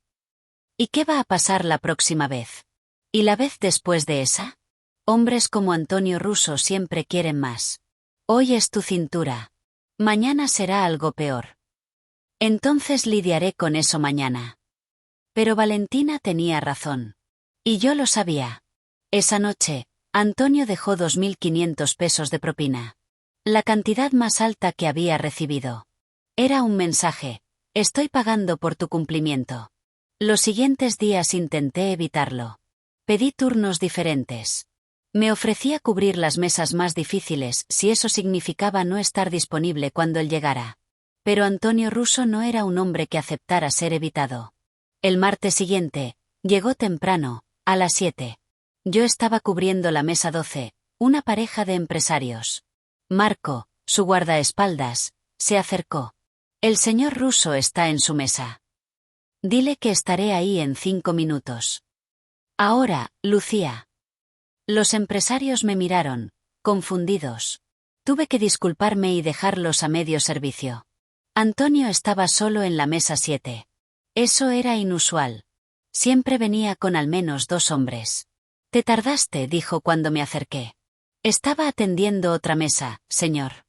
¿Y qué va a pasar la próxima vez? ¿Y la vez después de esa? Hombres como Antonio Russo siempre quieren más. Hoy es tu cintura. Mañana será algo peor. Entonces lidiaré con eso mañana. Pero Valentina tenía razón. Y yo lo sabía. Esa noche, Antonio dejó 2.500 pesos de propina. La cantidad más alta que había recibido. Era un mensaje: estoy pagando por tu cumplimiento. Los siguientes días intenté evitarlo. Pedí turnos diferentes. Me ofrecía cubrir las mesas más difíciles si eso significaba no estar disponible cuando él llegara. Pero Antonio Russo no era un hombre que aceptara ser evitado. El martes siguiente, llegó temprano, a las 7. Yo estaba cubriendo la mesa 12, una pareja de empresarios. Marco, su guardaespaldas, se acercó. «El señor Russo está en su mesa. Dile que estaré ahí en 5 minutos. Ahora, Lucía». Los empresarios me miraron, confundidos. Tuve que disculparme y dejarlos a medio servicio. Antonio estaba solo en la mesa 7. Eso era inusual. Siempre venía con al menos 2 hombres. «Te tardaste», dijo cuando me acerqué. «Estaba atendiendo otra mesa, señor.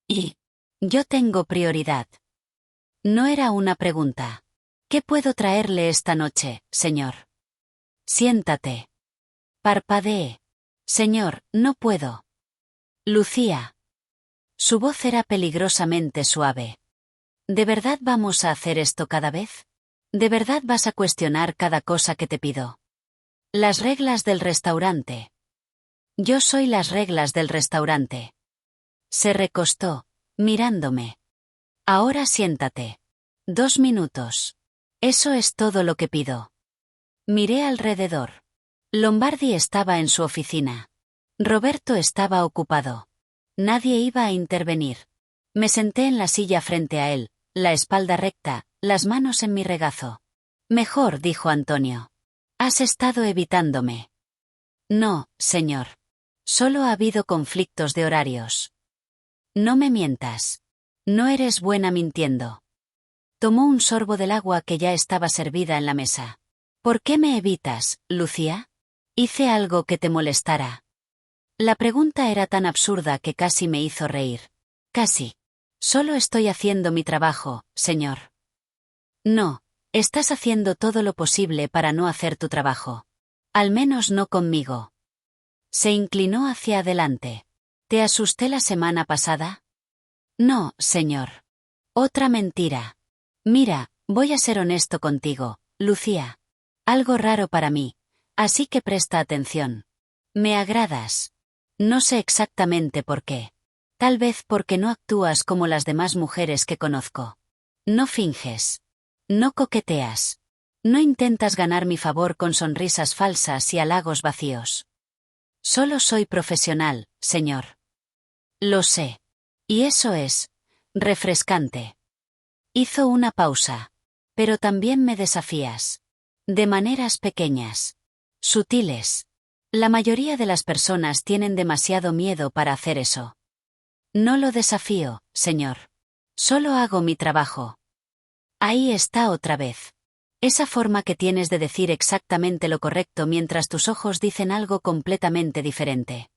Y yo tengo prioridad». No era una pregunta. «¿Qué puedo traerle esta noche, señor?» «Siéntate». Parpadeé. «Señor, no puedo». «Lucía». Su voz era peligrosamente suave. «¿De verdad vamos a hacer esto cada vez? ¿De verdad vas a cuestionar cada cosa que te pido? Las reglas del restaurante». «Yo soy las reglas del restaurante». Se recostó, mirándome. «Ahora siéntate. 2 minutos. Eso es todo lo que pido». Miré alrededor. Lombardi estaba en su oficina. Roberto estaba ocupado. Nadie iba a intervenir. Me senté en la silla frente a él, la espalda recta, las manos en mi regazo. «Mejor», dijo Antonio. «Has estado evitándome». «No, señor. Solo ha habido conflictos de horarios». «No me mientas. No eres buena mintiendo». Tomó un sorbo del agua que ya estaba servida en la mesa. «¿Por qué me evitas, Lucía? ¿Hice algo que te molestara?» La pregunta era tan absurda que casi me hizo reír. «Casi. Solo estoy haciendo mi trabajo, señor». «No, estás haciendo todo lo posible para no hacer tu trabajo. Al menos no conmigo». Se inclinó hacia adelante. «¿Te asusté la semana pasada?» «No, señor». «Otra mentira. Mira, voy a ser honesto contigo, Lucía. Algo raro para mí, así que presta atención. Me agradas. No sé exactamente por qué. Tal vez porque no actúas como las demás mujeres que conozco. No finges. No coqueteas. No intentas ganar mi favor con sonrisas falsas y halagos vacíos. Solo soy profesional, señor». «Lo sé. Y eso es Refrescante. Hizo una pausa. Pero también me desafías. De maneras pequeñas. Sutiles. La mayoría de las personas tienen demasiado miedo para hacer eso. No lo desafío, señor. Solo hago mi trabajo. Ahí está otra vez. Esa forma que tienes de decir exactamente lo correcto mientras tus ojos dicen algo completamente diferente.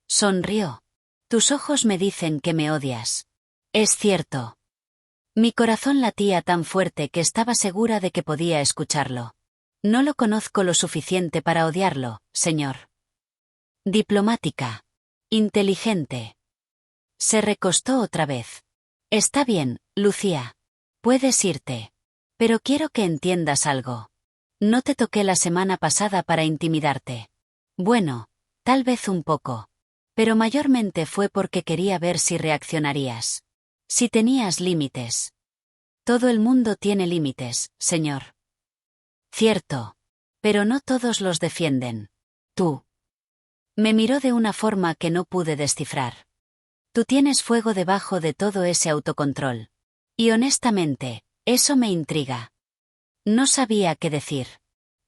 Sonrió. Tus ojos me dicen que me odias. Es cierto. Mi corazón latía tan fuerte que estaba segura de que podía escucharlo. No lo conozco lo suficiente para odiarlo, señor. Diplomática. Inteligente. Se recostó otra vez. Está bien, Lucía. Puedes irte. Pero quiero que entiendas algo. No te toqué la semana pasada para intimidarte. Bueno, tal vez un poco. Pero mayormente fue porque quería ver si reaccionarías. Si tenías límites. Todo el mundo tiene límites, señor. Cierto. Pero no todos los defienden. Tú. Me miró de una forma que no pude descifrar. Tú tienes fuego debajo de todo ese autocontrol. Y honestamente, eso me intriga. No sabía qué decir.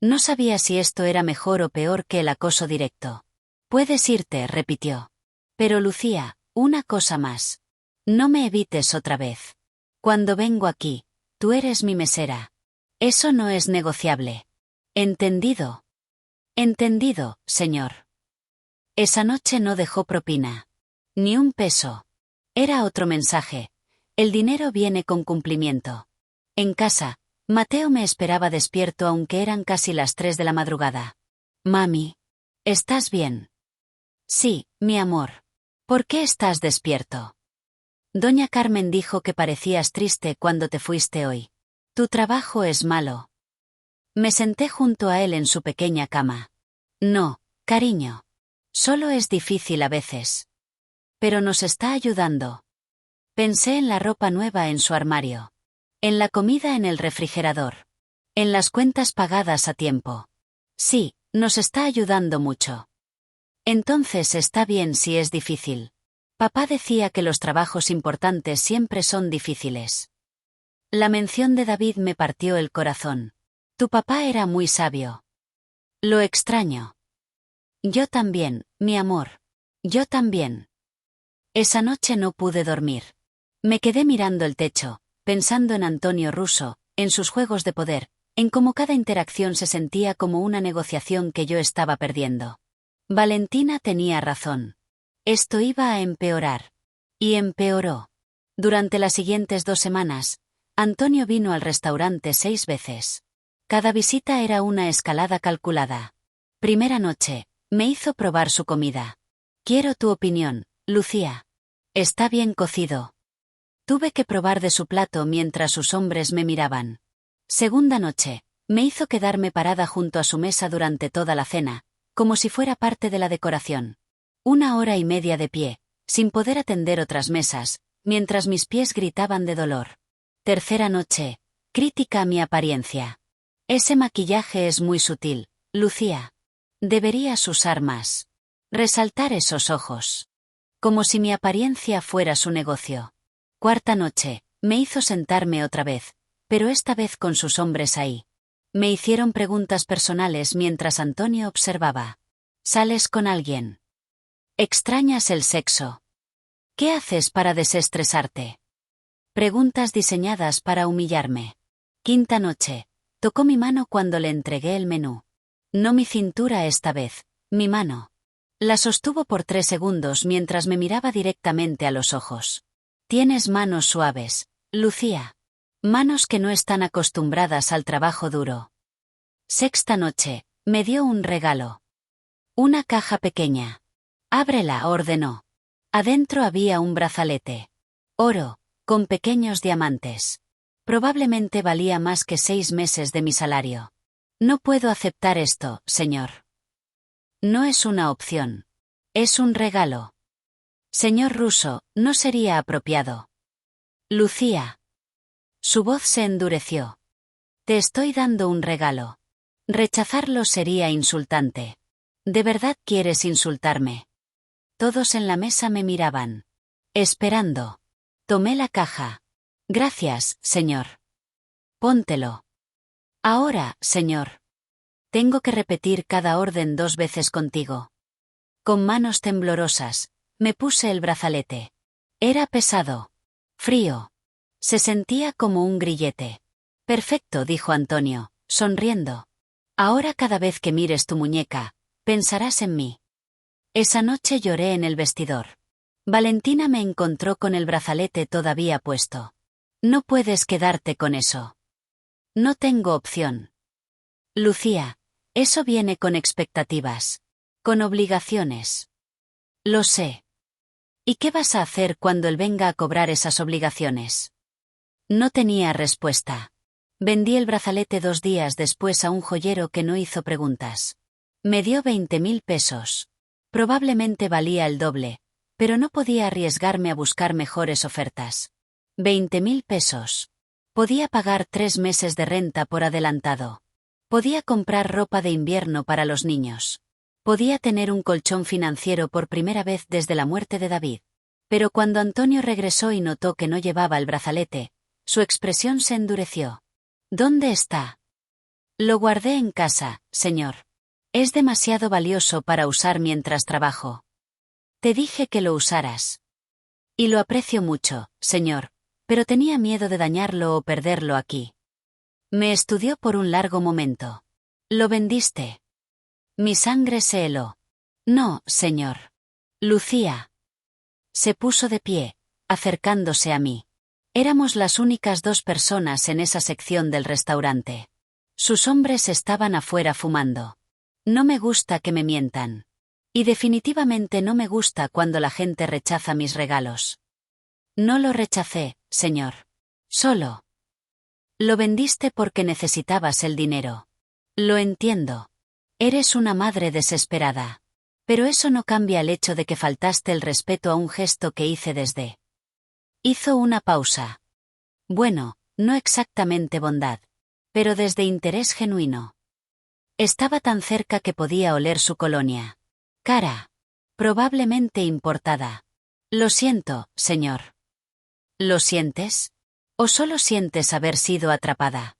No sabía si esto era mejor o peor que el acoso directo. Puedes irte, repitió. Pero Lucía, una cosa más. No me evites otra vez. Cuando vengo aquí, tú eres mi mesera. Eso no es negociable. ¿Entendido? Entendido, señor. Esa noche no dejó propina. Ni un peso. Era otro mensaje. El dinero viene con cumplimiento. En casa, Mateo me esperaba despierto aunque eran casi las 3 de la madrugada. Mami. ¿Estás bien? Sí, mi amor. ¿Por qué estás despierto? Doña Carmen dijo que parecías triste cuando te fuiste hoy. Tu trabajo es malo. Me senté junto a él en su pequeña cama. No, cariño. Solo es difícil a veces. Pero nos está ayudando. Pensé en la ropa nueva en su armario. En la comida en el refrigerador. En las cuentas pagadas a tiempo. Sí, nos está ayudando mucho. Entonces está bien si es difícil. Papá decía que los trabajos importantes siempre son difíciles. La mención de David me partió el corazón. Tu papá era muy sabio. Lo extraño. Yo también, mi amor. Yo también. Esa noche no pude dormir. Me quedé mirando el techo, pensando en Antonio Russo, en sus juegos de poder, en cómo cada interacción se sentía como una negociación que yo estaba perdiendo. Valentina tenía razón. Esto iba a empeorar. Y empeoró. Durante las siguientes 2 semanas, Antonio vino al restaurante 6 veces. Cada visita era una escalada calculada. Primera noche, me hizo probar su comida. Quiero tu opinión, Lucía. Está bien cocido. Tuve que probar de su plato mientras sus hombres me miraban. Segunda noche, me hizo quedarme parada junto a su mesa durante toda la cena, como si fuera parte de la decoración. 1 hora y media de pie, sin poder atender otras mesas, mientras mis pies gritaban de dolor. Tercera noche, crítica a mi apariencia. Ese maquillaje es muy sutil, Lucía. Deberías usar más. Resaltar esos ojos. Como si mi apariencia fuera su negocio. Cuarta noche, me hizo sentarme otra vez, pero esta vez con sus hombres ahí. Me hicieron preguntas personales mientras Antonio observaba. ¿Sales con alguien? ¿Extrañas el sexo? ¿Qué haces para desestresarte? Preguntas diseñadas para humillarme. Quinta noche, tocó mi mano cuando le entregué el menú. No mi cintura esta vez, mi mano. La sostuvo por 3 segundos mientras me miraba directamente a los ojos. Tienes manos suaves, Lucía. Manos que no están acostumbradas al trabajo duro. Sexta noche, me dio un regalo. Una caja pequeña. Ábrela, ordenó. Adentro había un brazalete. Oro, con pequeños diamantes. Probablemente valía más que 6 meses de mi salario. No puedo aceptar esto, señor. No es una opción. Es un regalo. Señor Russo, no sería apropiado. Lucía. Su voz se endureció. Te estoy dando un regalo. Rechazarlo sería insultante. ¿De verdad quieres insultarme? Todos en la mesa me miraban. Esperando. Tomé la caja. Gracias, señor. Póntelo. Ahora, señor. Tengo que repetir cada orden 2 veces contigo. Con manos temblorosas, me puse el brazalete. Era pesado. Frío. Se sentía como un grillete. Perfecto, dijo Antonio, sonriendo. Ahora cada vez que mires tu muñeca, pensarás en mí. Esa noche lloré en el vestidor. Valentina me encontró con el brazalete todavía puesto. No puedes quedarte con eso. No tengo opción. Lucía, eso viene con expectativas. Con obligaciones. Lo sé. ¿Y qué vas a hacer cuando él venga a cobrar esas obligaciones? No tenía respuesta. Vendí el brazalete 2 días después a un joyero que no hizo preguntas. Me dio 20.000 pesos. Probablemente valía el doble, pero no podía arriesgarme a buscar mejores ofertas. 20.000 pesos. Podía pagar 3 meses de renta por adelantado. Podía comprar ropa de invierno para los niños. Podía tener un colchón financiero por primera vez desde la muerte de David. Pero cuando Antonio regresó y notó que no llevaba el brazalete, su expresión se endureció. ¿Dónde está? Lo guardé en casa, señor. Es demasiado valioso para usar mientras trabajo. Te dije que lo usaras. Y lo aprecio mucho, señor, pero tenía miedo de dañarlo o perderlo aquí. Me estudió por un largo momento. ¿Lo vendiste? Mi sangre se heló. No, señor. Lucía. Se puso de pie, acercándose a mí. Éramos las únicas 2 personas en esa sección del restaurante. Sus hombres estaban afuera fumando. No me gusta que me mientan. Y definitivamente no me gusta cuando la gente rechaza mis regalos. No lo rechacé, señor. Solo. Lo vendiste porque necesitabas el dinero. Lo entiendo. Eres una madre desesperada. Pero eso no cambia el hecho de que faltaste el respeto a un gesto que hice desde. Hizo una pausa. Bueno, no exactamente bondad. Pero desde interés genuino. Estaba tan cerca que podía oler su colonia. Cara. Probablemente importada. Lo siento, señor. ¿Lo sientes? ¿O solo sientes haber sido atrapada?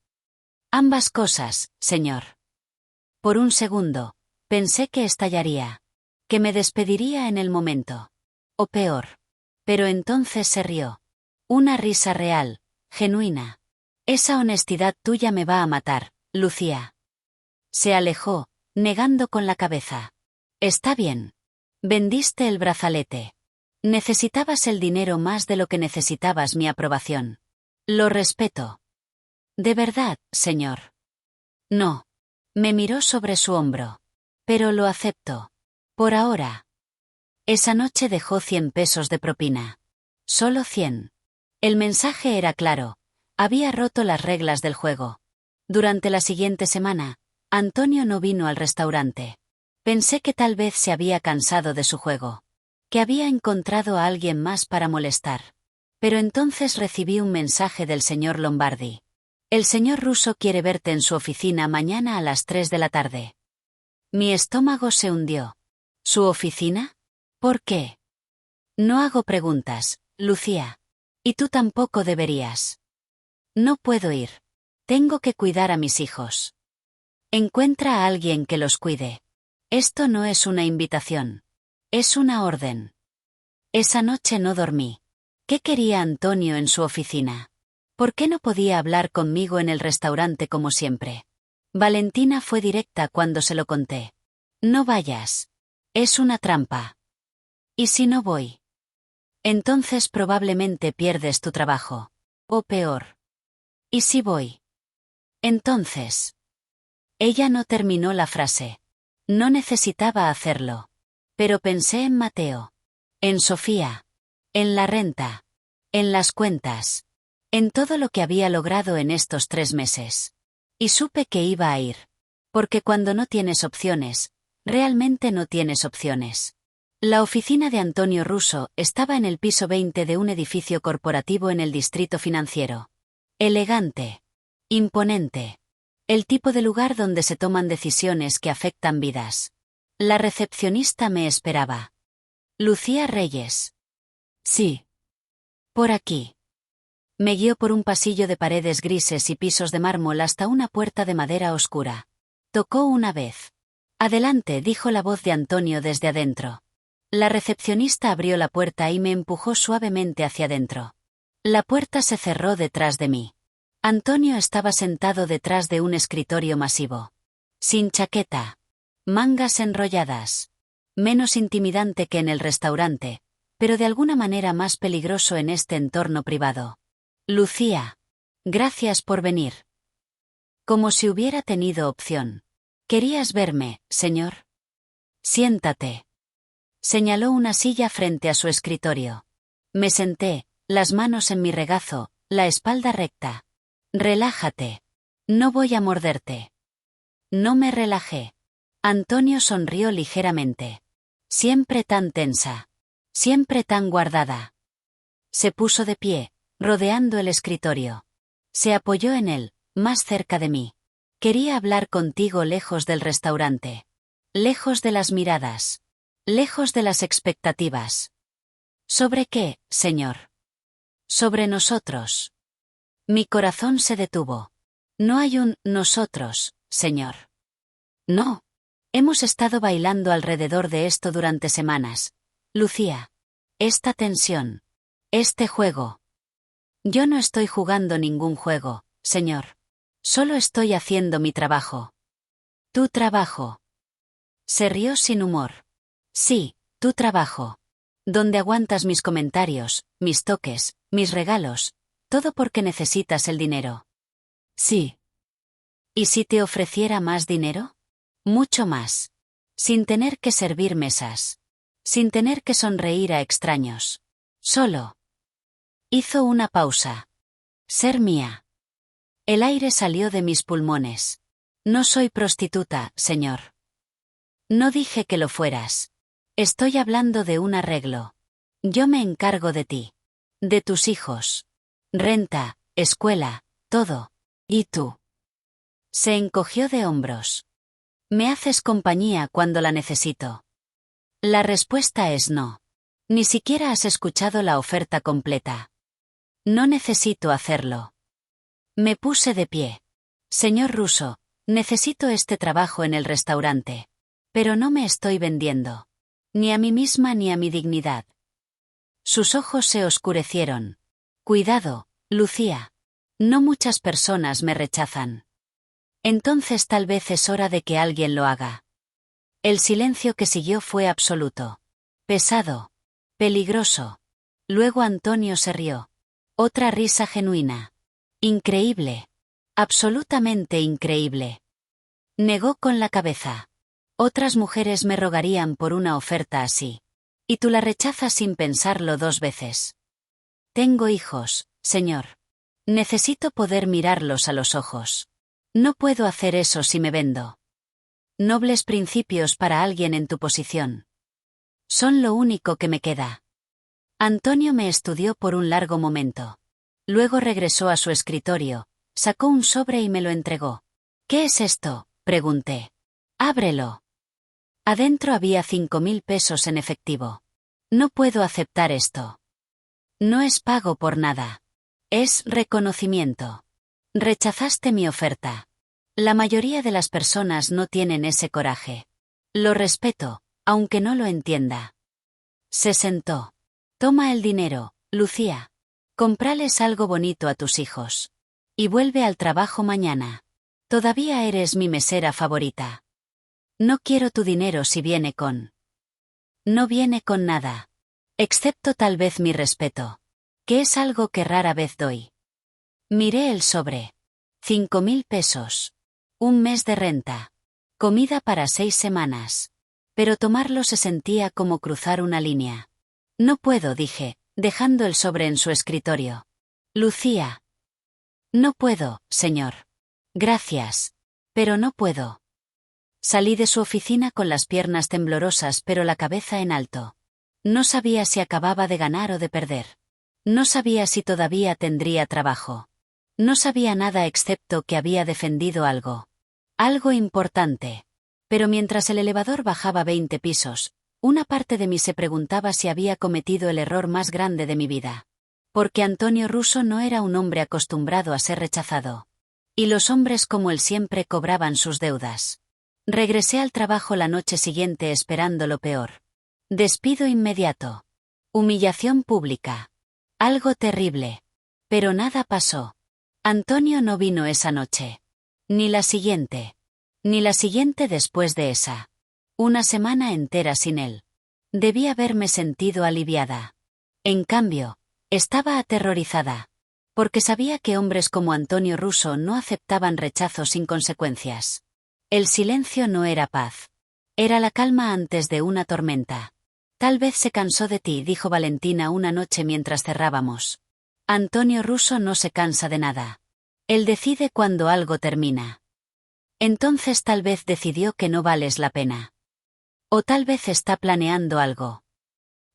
Ambas cosas, señor. Por un segundo, pensé que estallaría. Que me despediría en el momento. O peor. Pero entonces se rió. Una risa real, genuina. Esa honestidad tuya me va a matar, Lucía. Se alejó, negando con la cabeza. Está bien. Vendiste el brazalete. Necesitabas el dinero más de lo que necesitabas mi aprobación. Lo respeto. ¿De verdad, señor? No. Me miró sobre su hombro. Pero lo acepto. Por ahora. Esa noche dejó 100 pesos de propina. Solo 100. El mensaje era claro. Había roto las reglas del juego. Durante la siguiente semana, Antonio no vino al restaurante. Pensé que tal vez se había cansado de su juego. Que había encontrado a alguien más para molestar. Pero entonces recibí un mensaje del señor Lombardi. El señor Russo quiere verte en su oficina mañana a las 3 de la tarde. Mi estómago se hundió. ¿Su oficina? ¿Por qué? No hago preguntas, Lucía. Y tú tampoco deberías. No puedo ir. Tengo que cuidar a mis hijos. Encuentra a alguien que los cuide. Esto no es una invitación. Es una orden. Esa noche no dormí. ¿Qué quería Antonio en su oficina? ¿Por qué no podía hablar conmigo en el restaurante como siempre? Valentina fue directa cuando se lo conté. No vayas. Es una trampa. ¿Y si no voy? Entonces probablemente pierdes tu trabajo. O peor. ¿Y si voy? Entonces. Ella no terminó la frase. No necesitaba hacerlo. Pero pensé en Mateo. En Sofía. En la renta. En las cuentas. En todo lo que había logrado en estos 3 meses. Y supe que iba a ir. Porque cuando no tienes opciones, realmente no tienes opciones. La oficina de Antonio Russo estaba en el piso 20 de un edificio corporativo en el distrito financiero. Elegante. Imponente. El tipo de lugar donde se toman decisiones que afectan vidas. La recepcionista me esperaba. Lucía Reyes. Sí. Por aquí. Me guió por un pasillo de paredes grises y pisos de mármol hasta una puerta de madera oscura. Tocó una vez. Adelante, dijo la voz de Antonio desde adentro. La recepcionista abrió la puerta y me empujó suavemente hacia adentro. La puerta se cerró detrás de mí. Antonio estaba sentado detrás de un escritorio masivo. Sin chaqueta. Mangas enrolladas. Menos intimidante que en el restaurante, pero de alguna manera más peligroso en este entorno privado. Lucía. Gracias por venir. Como si hubiera tenido opción. ¿Querías verme, señor? Siéntate. Señaló una silla frente a su escritorio. Me senté, las manos en mi regazo, la espalda recta. Relájate. No voy a morderte. No me relajé. Antonio sonrió ligeramente. Siempre tan tensa. Siempre tan guardada. Se puso de pie, rodeando el escritorio. Se apoyó en él, más cerca de mí. Quería hablar contigo lejos del restaurante. Lejos de las miradas. Lejos de las expectativas. ¿Sobre qué, señor? Sobre nosotros. Mi corazón se detuvo. No hay un nosotros, señor. No. Hemos estado bailando alrededor de esto durante semanas. Lucía. Esta tensión. Este juego. Yo no estoy jugando ningún juego, señor. Solo estoy haciendo mi trabajo. Tu trabajo. Se rió sin humor. Sí, tu trabajo. Donde aguantas mis comentarios, mis toques, mis regalos, todo porque necesitas el dinero. Sí. ¿Y si te ofreciera más dinero? Mucho más. Sin tener que servir mesas. Sin tener que sonreír a extraños. Solo. Hizo una pausa. Ser mía. El aire salió de mis pulmones. No soy prostituta, señor. No dije que lo fueras. Estoy hablando de un arreglo. Yo me encargo de ti. De tus hijos. Renta, escuela, todo. ¿Y tú? Se encogió de hombros. Me haces compañía cuando la necesito. La respuesta es no. Ni siquiera has escuchado la oferta completa. No necesito hacerlo. Me puse de pie. Señor Russo, necesito este trabajo en el restaurante. Pero no me estoy vendiendo. Ni a mí misma ni a mi dignidad. Sus ojos se oscurecieron. Cuidado, Lucía. No muchas personas me rechazan. Entonces tal vez es hora de que alguien lo haga. El silencio que siguió fue absoluto. Pesado. Peligroso. Luego Antonio se rió. Otra risa genuina. Increíble. Absolutamente increíble. Negó con la cabeza. Otras mujeres me rogarían por una oferta así. Y tú la rechazas sin pensarlo 2 veces. Tengo hijos, señor. Necesito poder mirarlos a los ojos. No puedo hacer eso si me vendo. Nobles principios para alguien en tu posición. Son lo único que me queda. Antonio me estudió por un largo momento. Luego regresó a su escritorio, sacó un sobre y me lo entregó. ¿Qué es esto?, pregunté. Ábrelo. Adentro había 5.000 pesos en efectivo. No puedo aceptar esto. No es pago por nada. Es reconocimiento. Rechazaste mi oferta. La mayoría de las personas no tienen ese coraje. Lo respeto, aunque no lo entienda. Se sentó. Toma el dinero, Lucía. Cómprales algo bonito a tus hijos. Y vuelve al trabajo mañana. Todavía eres mi mesera favorita. No quiero tu dinero si viene con... No viene con nada. Excepto tal vez mi respeto. Que es algo que rara vez doy. Miré el sobre. 5.000 pesos. Un mes de renta. Comida para 6 semanas. Pero tomarlo se sentía como cruzar una línea. No puedo, dije, dejando el sobre en su escritorio. Lucía. No puedo, señor. Gracias. Pero no puedo. Salí de su oficina con las piernas temblorosas pero la cabeza en alto. No sabía si acababa de ganar o de perder. No sabía si todavía tendría trabajo. No sabía nada excepto que había defendido algo. Algo importante. Pero mientras el elevador bajaba 20 pisos, una parte de mí se preguntaba si había cometido el error más grande de mi vida. Porque Antonio Russo no era un hombre acostumbrado a ser rechazado. Y los hombres como él siempre cobraban sus deudas. Regresé al trabajo la noche siguiente esperando lo peor. Despido inmediato. Humillación pública. Algo terrible. Pero nada pasó. Antonio no vino esa noche. Ni la siguiente. Ni la siguiente después de esa. Una semana entera sin él. Debí haberme sentido aliviada. En cambio, estaba aterrorizada. Porque sabía que hombres como Antonio Russo no aceptaban rechazo sin consecuencias. El silencio no era paz. Era la calma antes de una tormenta. Tal vez se cansó de ti, dijo Valentina una noche mientras cerrábamos. Antonio Russo no se cansa de nada. Él decide cuando algo termina. Entonces tal vez decidió que no vales la pena. O tal vez está planeando algo.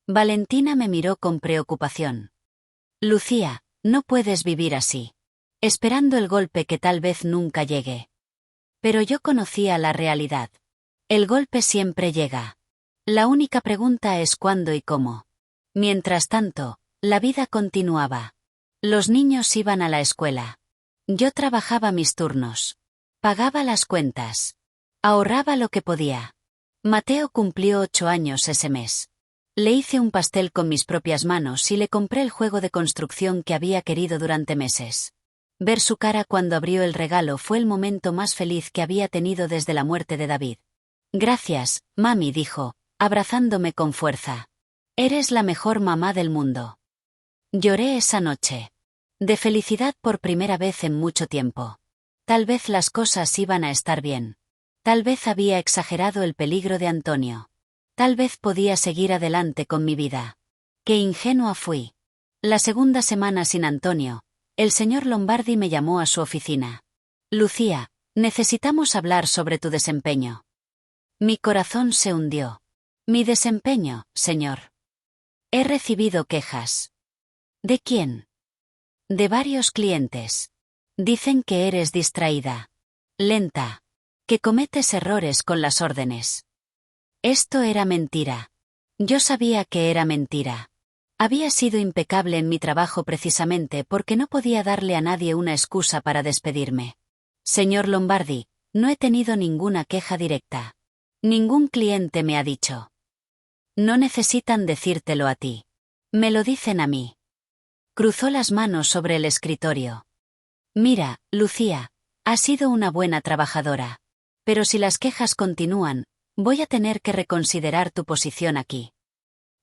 Valentina me miró con preocupación. Lucía, no puedes vivir así. Esperando el golpe que tal vez nunca llegue. Pero yo conocía la realidad. El golpe siempre llega. La única pregunta es cuándo y cómo. Mientras tanto, la vida continuaba. Los niños iban a la escuela. Yo trabajaba mis turnos. Pagaba las cuentas. Ahorraba lo que podía. Mateo cumplió 8 años ese mes. Le hice un pastel con mis propias manos y le compré el juego de construcción que había querido durante meses. Ver su cara cuando abrió el regalo fue el momento más feliz que había tenido desde la muerte de David. Gracias, mami, dijo, abrazándome con fuerza. Eres la mejor mamá del mundo. Lloré esa noche. De felicidad por primera vez en mucho tiempo. Tal vez las cosas iban a estar bien. Tal vez había exagerado el peligro de Antonio. Tal vez podía seguir adelante con mi vida. Qué ingenua fui. La segunda semana sin Antonio, el señor Lombardi me llamó a su oficina. Lucía, necesitamos hablar sobre tu desempeño. Mi corazón se hundió. Mi desempeño, señor. He recibido quejas. ¿De quién? De varios clientes. Dicen que eres distraída. Lenta. Que cometes errores con las órdenes. Esto era mentira. Yo sabía que era mentira. Había sido impecable en mi trabajo precisamente porque no podía darle a nadie una excusa para despedirme. Señor Lombardi, no he tenido ninguna queja directa. Ningún cliente me ha dicho. No necesitan decírtelo a ti. Me lo dicen a mí. Cruzó las manos sobre el escritorio. Mira, Lucía, has sido una buena trabajadora. Pero si las quejas continúan, voy a tener que reconsiderar tu posición aquí.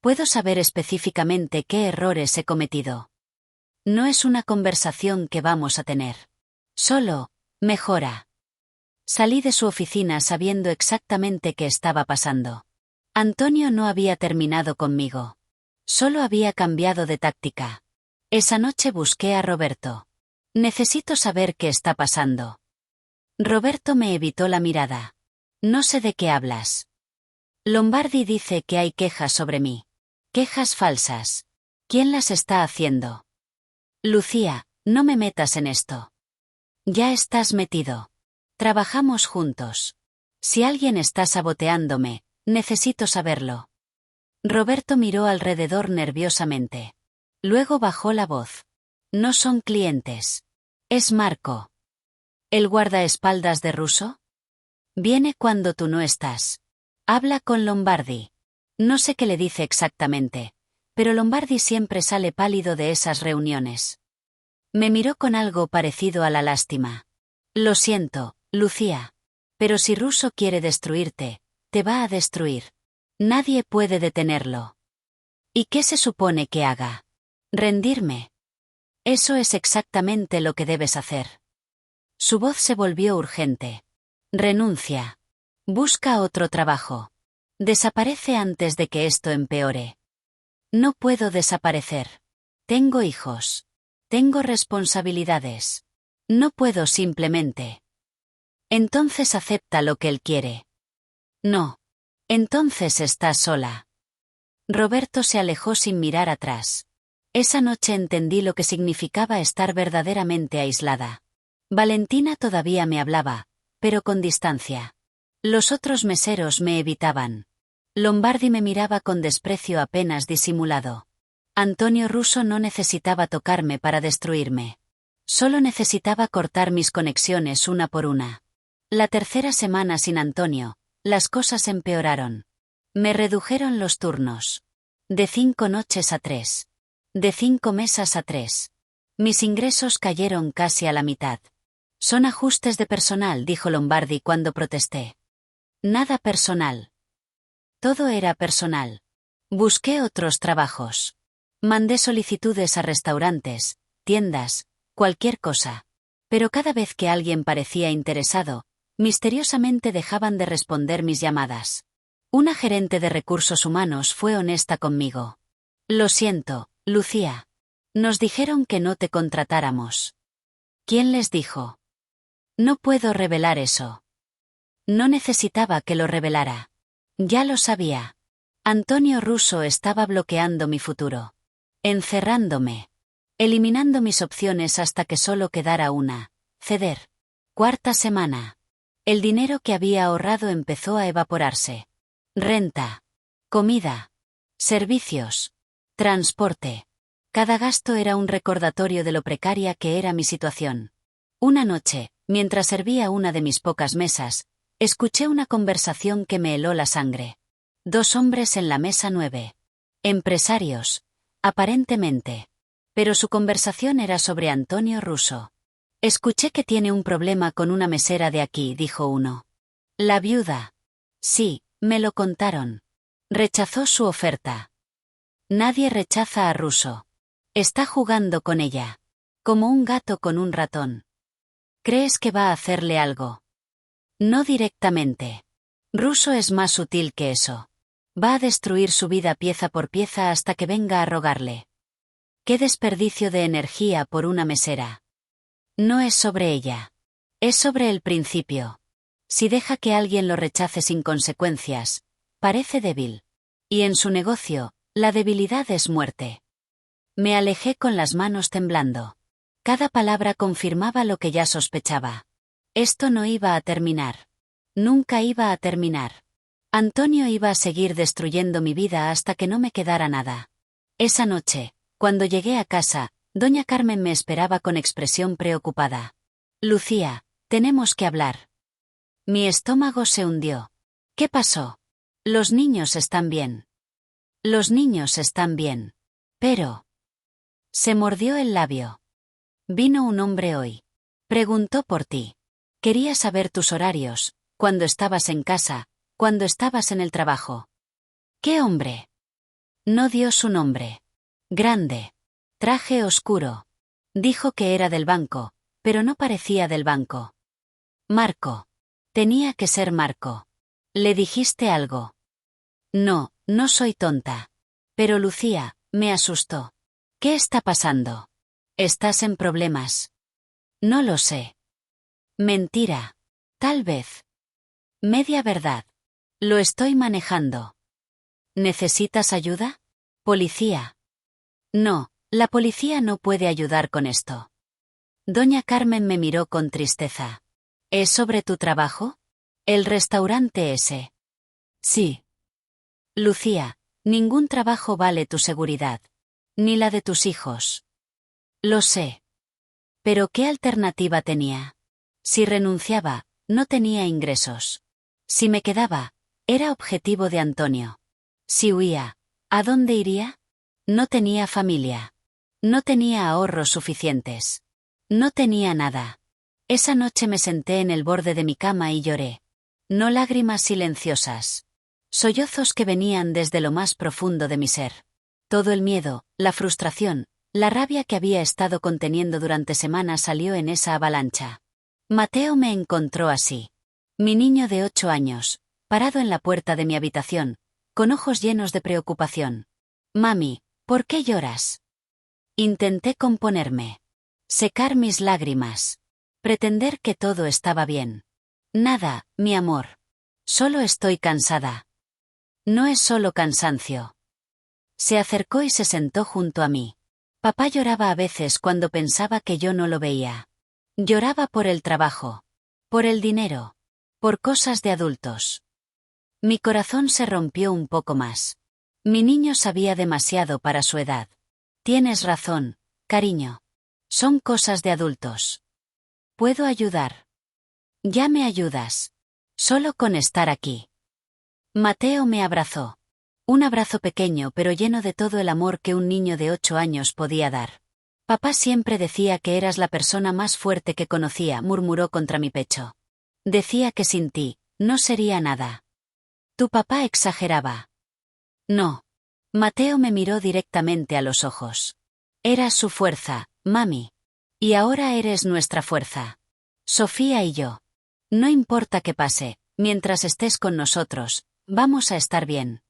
¿Puedo saber específicamente qué errores he cometido? No es una conversación que vamos a tener. Solo, mejora. Salí de su oficina sabiendo exactamente qué estaba pasando. Antonio no había terminado conmigo. Solo había cambiado de táctica. Esa noche busqué a Roberto. Necesito saber qué está pasando. Roberto me evitó la mirada. No sé de qué hablas. Lombardi dice que hay quejas sobre mí. Quejas falsas. ¿Quién las está haciendo? Lucía, no me metas en esto. Ya estás metido. Trabajamos juntos. Si alguien está saboteándome, necesito saberlo. Roberto miró alrededor nerviosamente. Luego bajó la voz. No son clientes. Es Marco. ¿El guardaespaldas de Russo? Viene cuando tú no estás. Habla con Lombardi. No sé qué le dice exactamente, pero Lombardi siempre sale pálido de esas reuniones. Me miró con algo parecido a la lástima. Lo siento, Lucía. Pero si Russo quiere destruirte, te va a destruir. Nadie puede detenerlo. ¿Y qué se supone que haga? Rendirme. Eso es exactamente lo que debes hacer. Su voz se volvió urgente. Renuncia. Busca otro trabajo. Desaparece antes de que esto empeore. No puedo desaparecer. Tengo hijos. Tengo responsabilidades. No puedo simplemente. Entonces acepta lo que él quiere. No. Entonces estás sola. Roberto se alejó sin mirar atrás. Esa noche entendí lo que significaba estar verdaderamente aislada. Valentina todavía me hablaba, pero con distancia. Los otros meseros me evitaban. Lombardi me miraba con desprecio apenas disimulado. Antonio Russo no necesitaba tocarme para destruirme. Solo necesitaba cortar mis conexiones una por una. La tercera semana sin Antonio, las cosas empeoraron. Me redujeron los turnos. De 5 noches a 3. De 5 mesas a 3. Mis ingresos cayeron casi a la mitad. Son ajustes de personal, dijo Lombardi cuando protesté. Nada personal. Todo era personal. Busqué otros trabajos. Mandé solicitudes a restaurantes, tiendas, cualquier cosa. Pero cada vez que alguien parecía interesado, misteriosamente dejaban de responder mis llamadas. Una gerente de recursos humanos fue honesta conmigo. Lo siento, Lucía. Nos dijeron que no te contratáramos. ¿Quién les dijo? No puedo revelar eso. No necesitaba que lo revelara. Ya lo sabía. Antonio Russo estaba bloqueando mi futuro. Encerrándome. Eliminando mis opciones hasta que solo quedara una. Ceder. Cuarta semana. El dinero que había ahorrado empezó a evaporarse. Renta. Comida. Servicios. Transporte. Cada gasto era un recordatorio de lo precaria que era mi situación. Una noche, mientras servía una de mis pocas mesas, escuché una conversación que me heló la sangre. 2 hombres en la mesa 9. Empresarios. Aparentemente. Pero su conversación era sobre Antonio Russo. Escuché que tiene un problema con una mesera de aquí, dijo uno. La viuda. Sí, me lo contaron. Rechazó su oferta. Nadie rechaza a Russo. Está jugando con ella. Como un gato con un ratón. ¿Crees que va a hacerle algo? No directamente. Russo es más sutil que eso. Va a destruir su vida pieza por pieza hasta que venga a rogarle. ¡Qué desperdicio de energía por una mesera! No es sobre ella. Es sobre el principio. Si deja que alguien lo rechace sin consecuencias, parece débil. Y en su negocio, la debilidad es muerte. Me alejé con las manos temblando. Cada palabra confirmaba lo que ya sospechaba. Esto no iba a terminar. Nunca iba a terminar. Antonio iba a seguir destruyendo mi vida hasta que no me quedara nada. Esa noche, cuando llegué a casa, doña Carmen me esperaba con expresión preocupada. Lucía, tenemos que hablar. Mi estómago se hundió. ¿Qué pasó? Los niños están bien. Los niños están bien. Pero... Se mordió el labio. Vino un hombre hoy. Preguntó por ti. Quería saber tus horarios, cuando estabas en casa, cuando estabas en el trabajo. ¿Qué hombre? No dio su nombre. Grande. Traje oscuro. Dijo que era del banco, pero no parecía del banco. Marco. Tenía que ser Marco. ¿Le dijiste algo? No, no soy tonta. Pero Lucía, me asustó. ¿Qué está pasando? ¿Estás en problemas? No lo sé. Mentira. Tal vez. Media verdad. Lo estoy manejando. ¿Necesitas ayuda? Policía. No, la policía no puede ayudar con esto. Doña Carmen me miró con tristeza. ¿Es sobre tu trabajo? ¿El restaurante ese? Sí. Lucía, ningún trabajo vale tu seguridad. Ni la de tus hijos. Lo sé. Pero ¿qué alternativa tenía? Si renunciaba, no tenía ingresos. Si me quedaba, era objetivo de Antonio. Si huía, ¿a dónde iría? No tenía familia. No tenía ahorros suficientes. No tenía nada. Esa noche me senté en el borde de mi cama y lloré. No lágrimas silenciosas. Sollozos que venían desde lo más profundo de mi ser. Todo el miedo, la frustración, la rabia que había estado conteniendo durante semanas salió en esa avalancha. Mateo me encontró así. Mi niño de 8 años, parado en la puerta de mi habitación, con ojos llenos de preocupación. Mami, ¿por qué lloras? Intenté componerme. Secar mis lágrimas. Pretender que todo estaba bien. Nada, mi amor. Solo estoy cansada. No es solo cansancio. Se acercó y se sentó junto a mí. Papá lloraba a veces cuando pensaba que yo no lo veía. Lloraba por el trabajo. Por el dinero. Por cosas de adultos. Mi corazón se rompió un poco más. Mi niño sabía demasiado para su edad. Tienes razón, cariño. Son cosas de adultos. ¿Puedo ayudar? Ya me ayudas. Solo con estar aquí. Mateo me abrazó. Un abrazo pequeño pero lleno de todo el amor que un niño de 8 años podía dar. Papá siempre decía que eras la persona más fuerte que conocía, murmuró contra mi pecho. Decía que sin ti, no sería nada. Tu papá exageraba. No. Mateo me miró directamente a los ojos. Eras su fuerza, mami. Y ahora eres nuestra fuerza. Sofía y yo. No importa qué pase, mientras estés con nosotros, vamos a estar bien.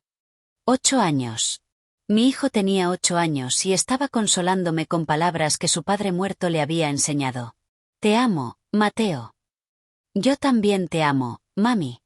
8 años. Mi hijo tenía 8 años y estaba consolándome con palabras que su padre muerto le había enseñado. Te amo, Mateo. Yo también te amo, mami.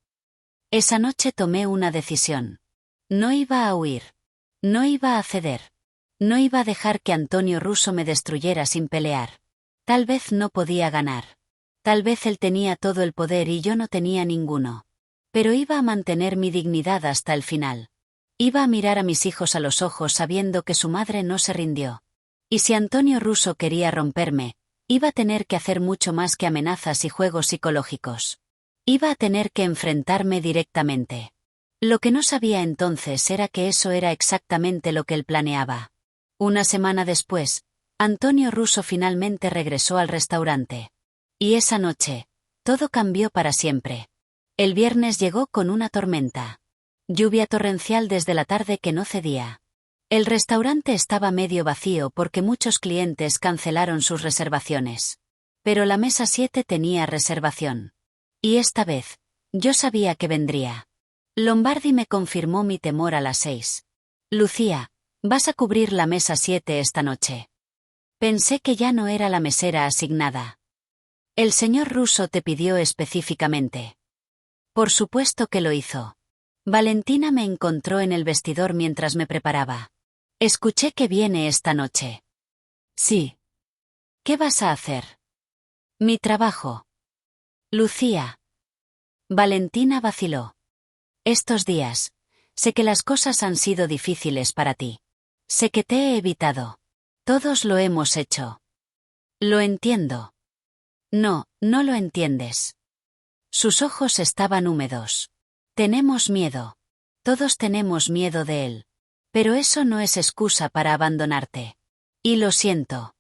Esa noche tomé una decisión. No iba a huir. No iba a ceder. No iba a dejar que Antonio Russo me destruyera sin pelear. Tal vez no podía ganar. Tal vez él tenía todo el poder y yo no tenía ninguno. Pero iba a mantener mi dignidad hasta el final. Iba a mirar a mis hijos a los ojos sabiendo que su madre no se rindió. Y si Antonio Russo quería romperme, iba a tener que hacer mucho más que amenazas y juegos psicológicos. Iba a tener que enfrentarme directamente. Lo que no sabía entonces era que eso era exactamente lo que él planeaba. Una semana después, Antonio Russo finalmente regresó al restaurante. Y esa noche, todo cambió para siempre. El viernes llegó con una tormenta. Lluvia torrencial desde la tarde que no cedía. El restaurante estaba medio vacío porque muchos clientes cancelaron sus reservaciones. Pero la mesa 7 tenía reservación. Y esta vez, yo sabía que vendría. Lombardi me confirmó mi temor a las 6. Lucía, vas a cubrir la mesa 7 esta noche. Pensé que ya no era la mesera asignada. El señor Russo te pidió específicamente. Por supuesto que lo hizo. Valentina me encontró en el vestidor mientras me preparaba. Escuché que viene esta noche. Sí. ¿Qué vas a hacer? Mi trabajo. Lucía. Valentina vaciló. Estos días, sé que las cosas han sido difíciles para ti. Sé que te he evitado. Todos lo hemos hecho. Lo entiendo. No, no lo entiendes. Sus ojos estaban húmedos. Tenemos miedo. Todos tenemos miedo de él. Pero eso no es excusa para abandonarte. Y lo siento.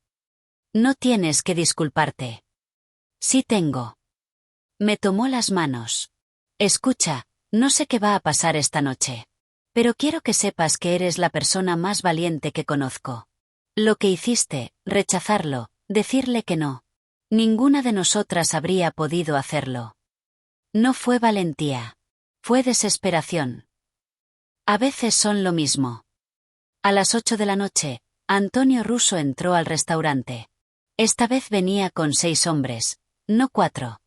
No tienes que disculparte. Sí tengo. Me tomó las manos. Escucha, no sé qué va a pasar esta noche. Pero quiero que sepas que eres la persona más valiente que conozco. Lo que hiciste, rechazarlo, decirle que no. Ninguna de nosotras habría podido hacerlo. No fue valentía. Fue desesperación. A veces son lo mismo. A las 8 de la noche, Antonio Russo entró al restaurante. Esta vez venía con 6 hombres, no 4.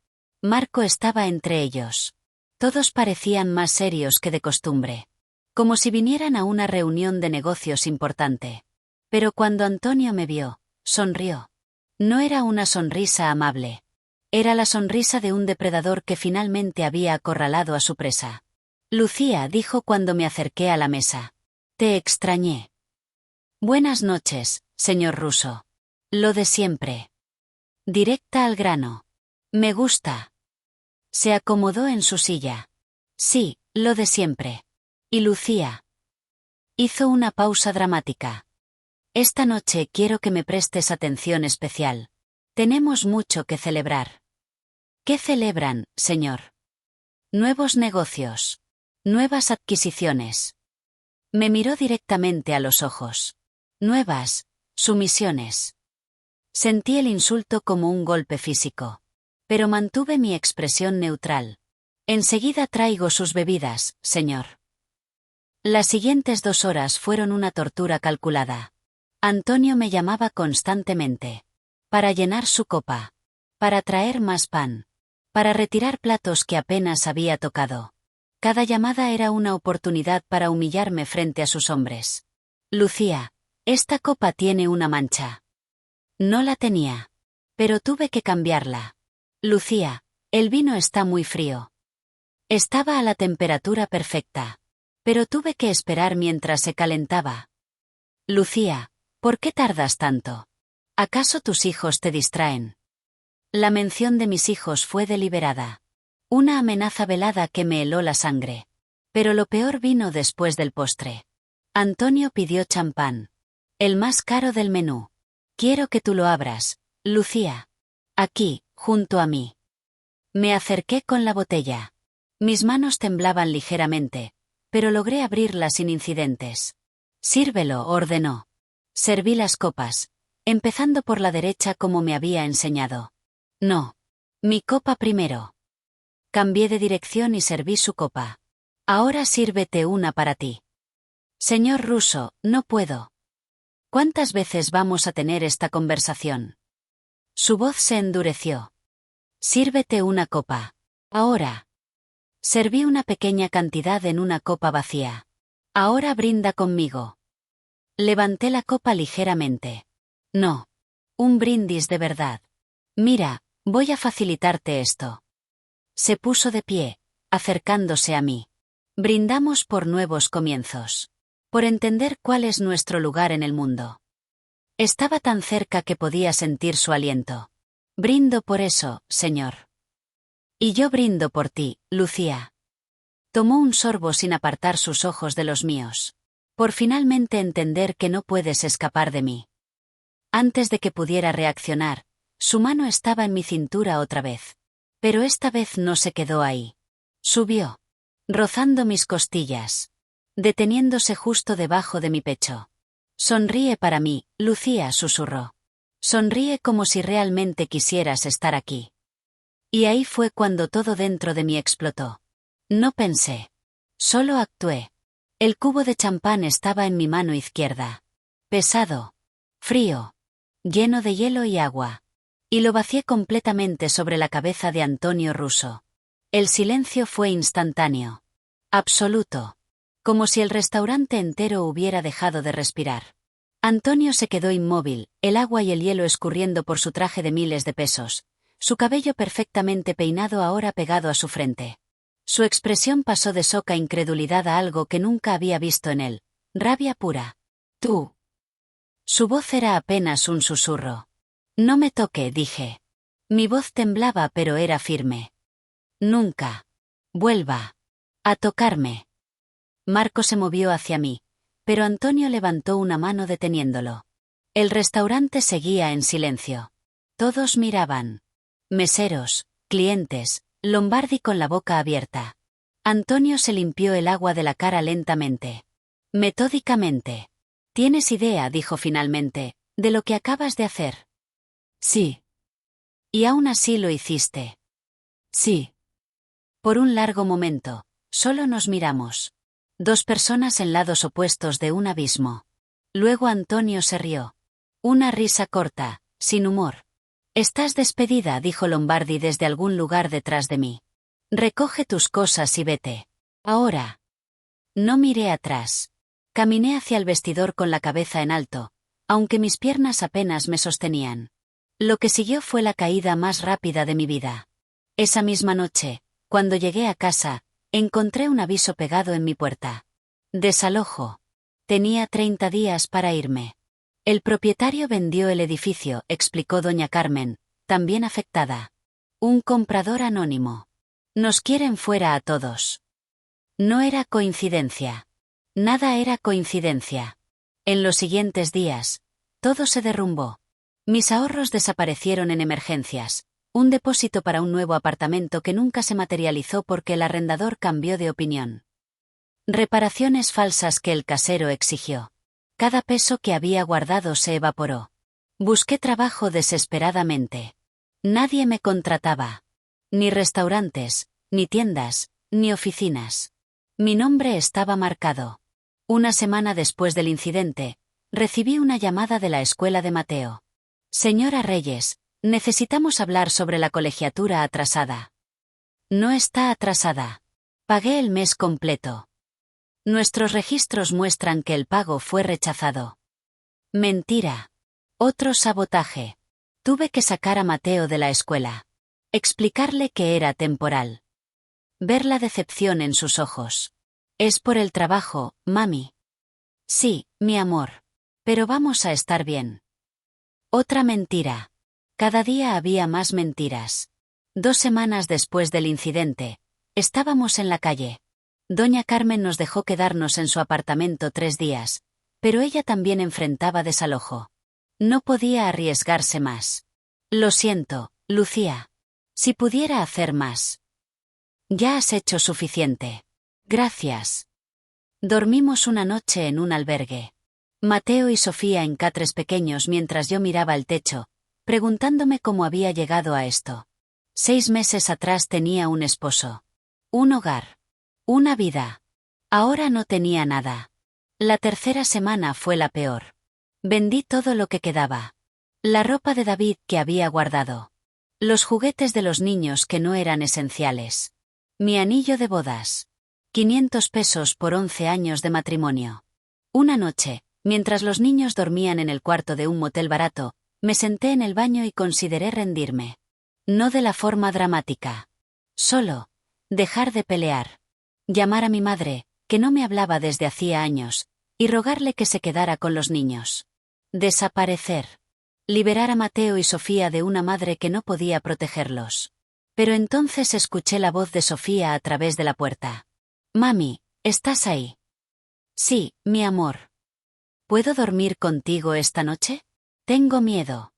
Marco estaba entre ellos. Todos parecían más serios que de costumbre. Como si vinieran a una reunión de negocios importante. Pero cuando Antonio me vio, sonrió. No era una sonrisa amable. Era la sonrisa de un depredador que finalmente había acorralado a su presa. Lucía, dijo cuando me acerqué a la mesa. Te extrañé. Buenas noches, señor Russo. Lo de siempre. Directa al grano. Me gusta. Se acomodó en su silla. Sí, lo de siempre. Y Lucía. Hizo una pausa dramática. Esta noche quiero que me prestes atención especial. Tenemos mucho que celebrar. ¿Qué celebran, señor? Nuevos negocios. Nuevas adquisiciones. Me miró directamente a los ojos. Nuevas sumisiones. Sentí el insulto como un golpe físico. Pero mantuve mi expresión neutral. Enseguida traigo sus bebidas, señor. Las siguientes 2 horas fueron una tortura calculada. Antonio me llamaba constantemente. Para llenar su copa. Para traer más pan. Para retirar platos que apenas había tocado. Cada llamada era una oportunidad para humillarme frente a sus hombres. Lucía, esta copa tiene una mancha. No la tenía. Pero tuve que cambiarla. Lucía, el vino está muy frío. Estaba a la temperatura perfecta. Pero tuve que esperar mientras se calentaba. Lucía, ¿Por qué tardas tanto? ¿Acaso tus hijos te distraen? La mención de mis hijos fue deliberada. Una amenaza velada que me heló la sangre. Pero lo peor vino después del postre. Antonio pidió champán. El más caro del menú. Quiero que tú lo abras, Lucía. Aquí, junto a mí. Me acerqué con la botella. Mis manos temblaban ligeramente, pero logré abrirla sin incidentes. Sírvelo, ordenó. Serví las copas, empezando por la derecha como me había enseñado. No. Mi copa primero. Cambié de dirección y serví su copa. Ahora sírvete una para ti. Señor Russo, no puedo. ¿Cuántas veces vamos a tener esta conversación? Su voz se endureció. Sírvete una copa. Ahora. Serví una pequeña cantidad en una copa vacía. Ahora brinda conmigo. Levanté la copa ligeramente. No. Un brindis de verdad. Mira, voy a facilitarte esto. Se puso de pie, acercándose a mí. Brindamos por nuevos comienzos. Por entender cuál es nuestro lugar en el mundo. Estaba tan cerca que podía sentir su aliento. Brindo por eso, señor. Y yo brindo por ti, Lucía. Tomó un sorbo sin apartar sus ojos de los míos. Por finalmente entender que no puedes escapar de mí. Antes de que pudiera reaccionar, su mano estaba en mi cintura otra vez. Pero esta vez no se quedó ahí. Subió. Rozando mis costillas. Deteniéndose justo debajo de mi pecho. Sonríe para mí, Lucía susurró. Sonríe como si realmente quisieras estar aquí. Y ahí fue cuando todo dentro de mí explotó. No pensé. Solo actué. El cubo de champán estaba en mi mano izquierda. Pesado. Frío. Lleno de hielo y agua. Y lo vacié completamente sobre la cabeza de Antonio Russo. El silencio fue instantáneo. Absoluto. Como si el restaurante entero hubiera dejado de respirar. Antonio se quedó inmóvil, el agua y el hielo escurriendo por su traje de miles de pesos, su cabello perfectamente peinado ahora pegado a su frente. Su expresión pasó de soca incredulidad a algo que nunca había visto en él, rabia pura. Tú. Su voz era apenas un susurro. No me toque, dije. Mi voz temblaba pero era firme. Nunca. Vuelva. A tocarme. Marco se movió hacia mí, pero Antonio levantó una mano deteniéndolo. El restaurante seguía en silencio. Todos miraban. Meseros, clientes, Lombardi con la boca abierta. Antonio se limpió el agua de la cara lentamente. Metódicamente. ¿Tienes idea, dijo finalmente, de lo que acabas de hacer? Sí. Y aún así lo hiciste. Sí. Por un largo momento, solo nos miramos. Dos personas en lados opuestos de un abismo. Luego Antonio se rió. Una risa corta, sin humor. Estás despedida, dijo Lombardi desde algún lugar detrás de mí. Recoge tus cosas y vete. Ahora. No miré atrás. Caminé hacia el vestidor con la cabeza en alto, aunque mis piernas apenas me sostenían. Lo que siguió fue la caída más rápida de mi vida. Esa misma noche, cuando llegué a casa, encontré un aviso pegado en mi puerta. Desalojo. Tenía 30 días para irme. El propietario vendió el edificio, explicó doña Carmen, también afectada. Un comprador anónimo. Nos quieren fuera a todos. No era coincidencia. Nada era coincidencia. En los siguientes días, todo se derrumbó. Mis ahorros desaparecieron en emergencias. Un depósito para un nuevo apartamento que nunca se materializó porque el arrendador cambió de opinión. Reparaciones falsas que el casero exigió. Cada peso que había guardado se evaporó. Busqué trabajo desesperadamente. Nadie me contrataba. Ni restaurantes, ni tiendas, ni oficinas. Mi nombre estaba marcado. Una semana después del incidente, recibí una llamada de la escuela de Mateo. Señora Reyes, necesitamos hablar sobre la colegiatura atrasada. No está atrasada. Pagué el mes completo. Nuestros registros muestran que el pago fue rechazado. Mentira. Otro sabotaje. Tuve que sacar a Mateo de la escuela. Explicarle que era temporal. Ver la decepción en sus ojos. Es por el trabajo, mami. Sí, mi amor. Pero vamos a estar bien. Otra mentira. Cada día había más mentiras. 2 semanas después del incidente, estábamos en la calle. Doña Carmen nos dejó quedarnos en su apartamento 3 días, pero ella también enfrentaba desalojo. No podía arriesgarse más. Lo siento, Lucía. Si pudiera hacer más. Ya has hecho suficiente. Gracias. Dormimos una noche en un albergue. Mateo y Sofía en catres pequeños mientras yo miraba el techo, preguntándome cómo había llegado a esto. 6 meses atrás tenía un esposo. Un hogar. Una vida. Ahora no tenía nada. La tercera semana fue la peor. Vendí todo lo que quedaba. La ropa de David que había guardado. Los juguetes de los niños que no eran esenciales. Mi anillo de bodas. 500 pesos por 11 años de matrimonio. Una noche, mientras los niños dormían en el cuarto de un motel barato, me senté en el baño y consideré rendirme. No de la forma dramática. Solo, dejar de pelear. Llamar a mi madre, que no me hablaba desde hacía años, y rogarle que se quedara con los niños. Desaparecer. Liberar a Mateo y Sofía de una madre que no podía protegerlos. Pero entonces escuché la voz de Sofía a través de la puerta. Mami, ¿estás ahí? Sí, mi amor. ¿Puedo dormir contigo esta noche? Tengo miedo.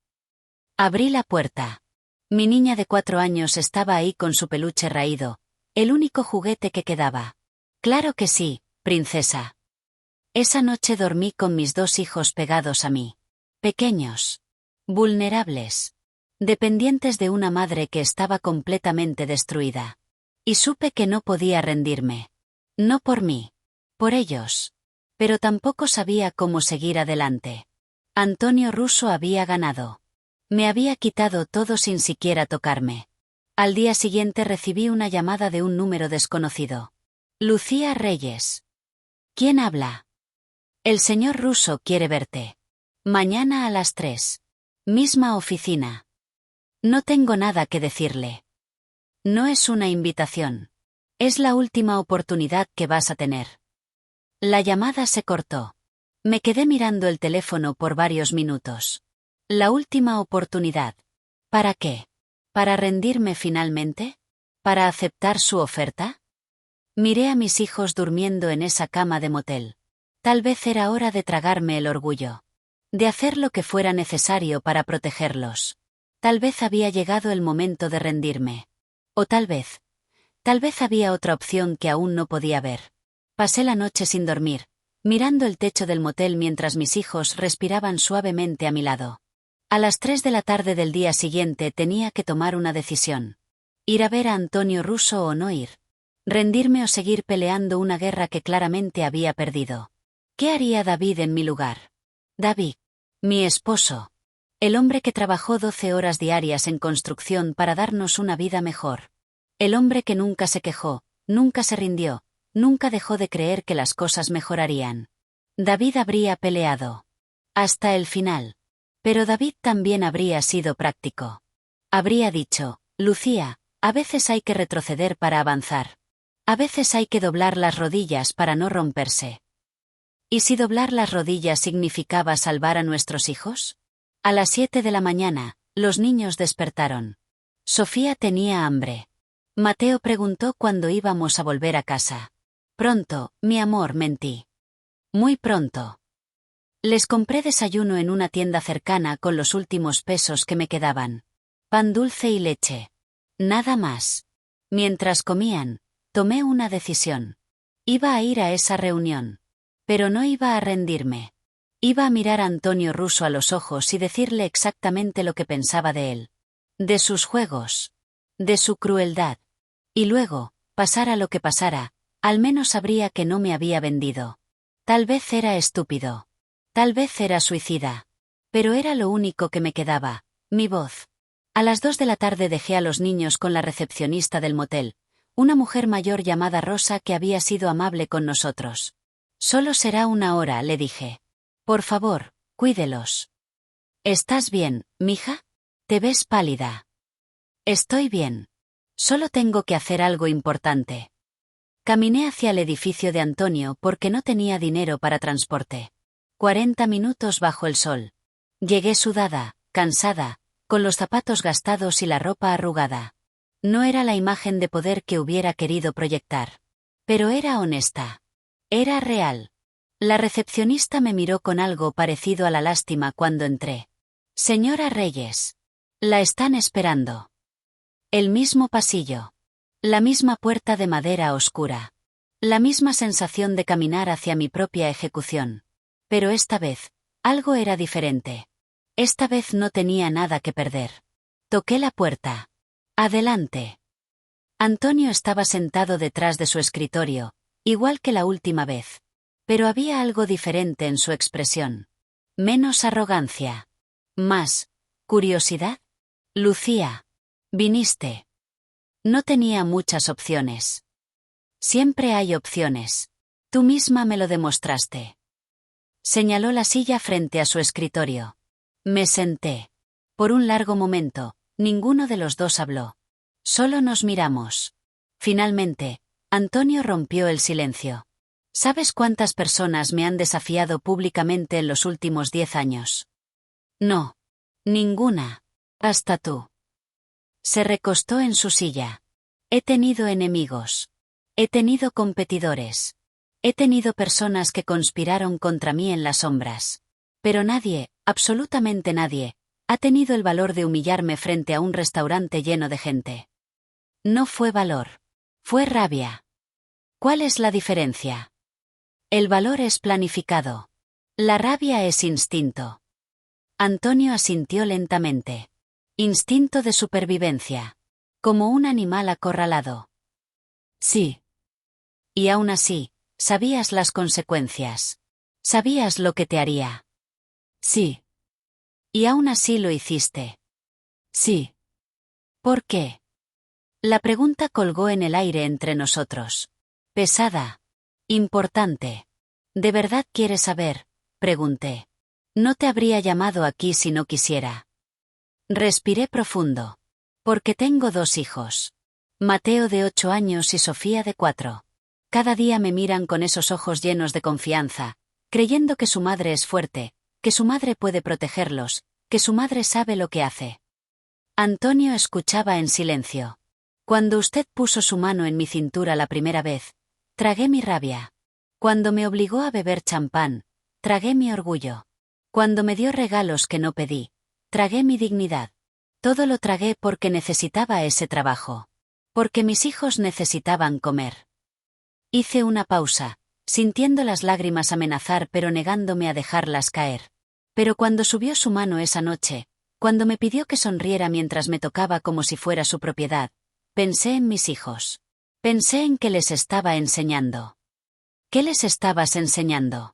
Abrí la puerta. Mi niña de 4 años estaba ahí con su peluche raído, el único juguete que quedaba. Claro que sí, princesa. Esa noche dormí con mis 2 hijos pegados a mí. Pequeños. Vulnerables. Dependientes de una madre que estaba completamente destruida. Y supe que no podía rendirme. No por mí. Por ellos. Pero tampoco sabía cómo seguir adelante. Antonio Russo había ganado. Me había quitado todo sin siquiera tocarme. Al día siguiente recibí una llamada de un número desconocido. Lucía Reyes. ¿Quién habla? El señor Russo quiere verte. Mañana a las 3. Misma oficina. No tengo nada que decirle. No es una invitación. Es la última oportunidad que vas a tener. La llamada se cortó. Me quedé mirando el teléfono por varios minutos. La última oportunidad. ¿Para qué? ¿Para rendirme finalmente? ¿Para aceptar su oferta? Miré a mis hijos durmiendo en esa cama de motel. Tal vez era hora de tragarme el orgullo. De hacer lo que fuera necesario para protegerlos. Tal vez había llegado el momento de rendirme. O tal vez había otra opción que aún no podía ver. Pasé la noche sin dormir, mirando el techo del motel mientras mis hijos respiraban suavemente a mi lado. A las 3 de la tarde del día siguiente tenía que tomar una decisión. Ir a ver a Antonio Russo o no ir. Rendirme o seguir peleando una guerra que claramente había perdido. ¿Qué haría David en mi lugar? David. Mi esposo. El hombre que trabajó 12 horas diarias en construcción para darnos una vida mejor. El hombre que nunca se quejó, nunca se rindió, nunca dejó de creer que las cosas mejorarían. David habría peleado. Hasta el final. Pero David también habría sido práctico. Habría dicho, Lucía, a veces hay que retroceder para avanzar. A veces hay que doblar las rodillas para no romperse. ¿Y si doblar las rodillas significaba salvar a nuestros hijos? A las 7 de la mañana, los niños despertaron. Sofía tenía hambre. Mateo preguntó cuándo íbamos a volver a casa. Pronto, mi amor, mentí. Muy pronto. Les compré desayuno en una tienda cercana con los últimos pesos que me quedaban. Pan dulce y leche. Nada más. Mientras comían, tomé una decisión. Iba a ir a esa reunión. Pero no iba a rendirme. Iba a mirar a Antonio Russo a los ojos y decirle exactamente lo que pensaba de él. De sus juegos. De su crueldad. Y luego, pasara lo que pasara, al menos sabría que no me había vendido. Tal vez era estúpido. Tal vez era suicida. Pero era lo único que me quedaba, mi voz. A las 2 de la tarde dejé a los niños con la recepcionista del motel, una mujer mayor llamada Rosa que había sido amable con nosotros. Solo será una hora, le dije. Por favor, cuídelos. ¿Estás bien, mija? Te ves pálida. Estoy bien. Solo tengo que hacer algo importante. Caminé hacia el edificio de Antonio porque no tenía dinero para transporte. 40 minutos bajo el sol. Llegué sudada, cansada, con los zapatos gastados y la ropa arrugada. No era la imagen de poder que hubiera querido proyectar. Pero era honesta. Era real. La recepcionista me miró con algo parecido a la lástima cuando entré. Señora Reyes. La están esperando. El mismo pasillo. La misma puerta de madera oscura. La misma sensación de caminar hacia mi propia ejecución. Pero esta vez, algo era diferente. Esta vez no tenía nada que perder. Toqué la puerta. Adelante. Antonio estaba sentado detrás de su escritorio, igual que la última vez. Pero había algo diferente en su expresión. Menos arrogancia. Más curiosidad. Lucía. Viniste. No tenía muchas opciones. Siempre hay opciones. Tú misma me lo demostraste. Señaló la silla frente a su escritorio. Me senté. Por un largo momento, ninguno de los dos habló. Solo nos miramos. Finalmente, Antonio rompió el silencio. ¿Sabes cuántas personas me han desafiado públicamente en los últimos 10 años? No. Ninguna. Hasta tú. Se recostó en su silla. He tenido enemigos. He tenido competidores. He tenido personas que conspiraron contra mí en las sombras. Pero nadie, absolutamente nadie, ha tenido el valor de humillarme frente a un restaurante lleno de gente. No fue valor. Fue rabia. ¿Cuál es la diferencia? El valor es planificado. La rabia es instinto. Antonio asintió lentamente. Instinto de supervivencia. Como un animal acorralado. Sí. Y aún así, sabías las consecuencias. Sabías lo que te haría. Sí. Y aún así lo hiciste. Sí. ¿Por qué? La pregunta colgó en el aire entre nosotros. Pesada. Importante. ¿De verdad quieres saber? Pregunté. No te habría llamado aquí si no quisiera. Respiré profundo. Porque tengo 2 hijos. Mateo de 8 años y Sofía de 4. Cada día me miran con esos ojos llenos de confianza, creyendo que su madre es fuerte, que su madre puede protegerlos, que su madre sabe lo que hace. Antonio escuchaba en silencio. Cuando usted puso su mano en mi cintura la primera vez, tragué mi rabia. Cuando me obligó a beber champán, tragué mi orgullo. Cuando me dio regalos que no pedí, tragué mi dignidad. Todo lo tragué porque necesitaba ese trabajo. Porque mis hijos necesitaban comer. Hice una pausa, sintiendo las lágrimas amenazar pero negándome a dejarlas caer. Pero cuando subió su mano esa noche, cuando me pidió que sonriera mientras me tocaba como si fuera su propiedad, pensé en mis hijos. Pensé en que les estaba enseñando. ¿Qué les estabas enseñando?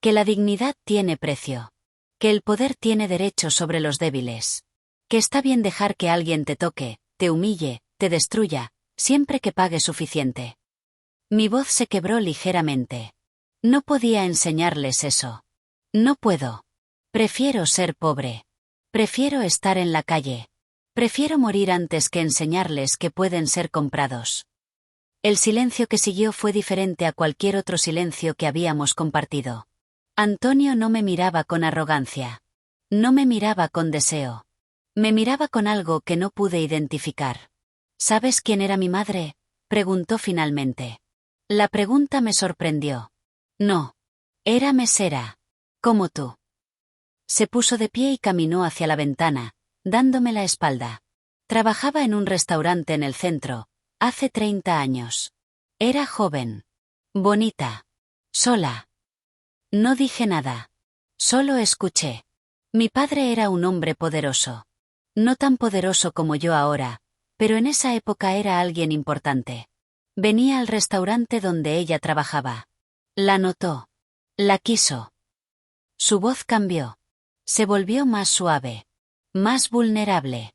Que la dignidad tiene precio. Que el poder tiene derecho sobre los débiles. Que está bien dejar que alguien te toque, te humille, te destruya, siempre que pague suficiente. Mi voz se quebró ligeramente. No podía enseñarles eso. No puedo. Prefiero ser pobre. Prefiero estar en la calle. Prefiero morir antes que enseñarles que pueden ser comprados. El silencio que siguió fue diferente a cualquier otro silencio que habíamos compartido. Antonio no me miraba con arrogancia. No me miraba con deseo. Me miraba con algo que no pude identificar. ¿Sabes quién era mi madre? Preguntó finalmente. La pregunta me sorprendió. No. Era mesera. Como tú. Se puso de pie y caminó hacia la ventana, dándome la espalda. Trabajaba en un restaurante en el centro, hace 30 años. Era joven. Bonita. Sola. No dije nada. Solo escuché. Mi padre era un hombre poderoso. No tan poderoso como yo ahora, pero en esa época era alguien importante. Venía al restaurante donde ella trabajaba. La notó. La quiso. Su voz cambió. Se volvió más suave. Más vulnerable.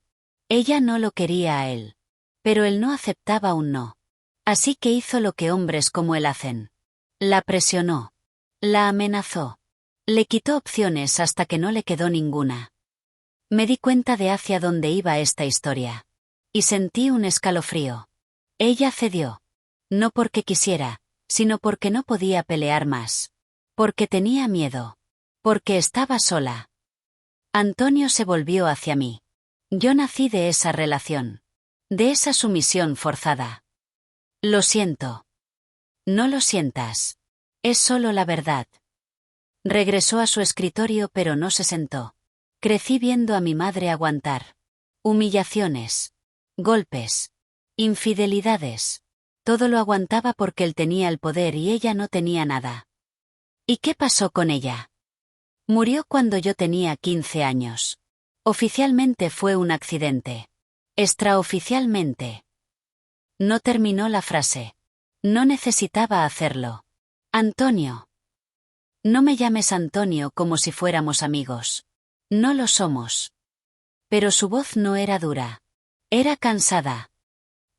Ella no lo quería a él. Pero él no aceptaba un no. Así que hizo lo que hombres como él hacen. La presionó. La amenazó. Le quitó opciones hasta que no le quedó ninguna. Me di cuenta de hacia dónde iba esta historia. Y sentí un escalofrío. Ella cedió. No porque quisiera, sino porque no podía pelear más. Porque tenía miedo. Porque estaba sola. Antonio se volvió hacia mí. Yo nací de esa relación. De esa sumisión forzada. Lo siento. No lo sientas. Es solo la verdad. Regresó a su escritorio pero no se sentó. Crecí viendo a mi madre aguantar. Humillaciones. Golpes. Infidelidades. Todo lo aguantaba porque él tenía el poder y ella no tenía nada. ¿Y qué pasó con ella? Murió cuando yo tenía 15 años. Oficialmente fue un accidente. Extraoficialmente. No terminó la frase. No necesitaba hacerlo. Antonio. No me llames Antonio como si fuéramos amigos. No lo somos. Pero su voz no era dura. Era cansada.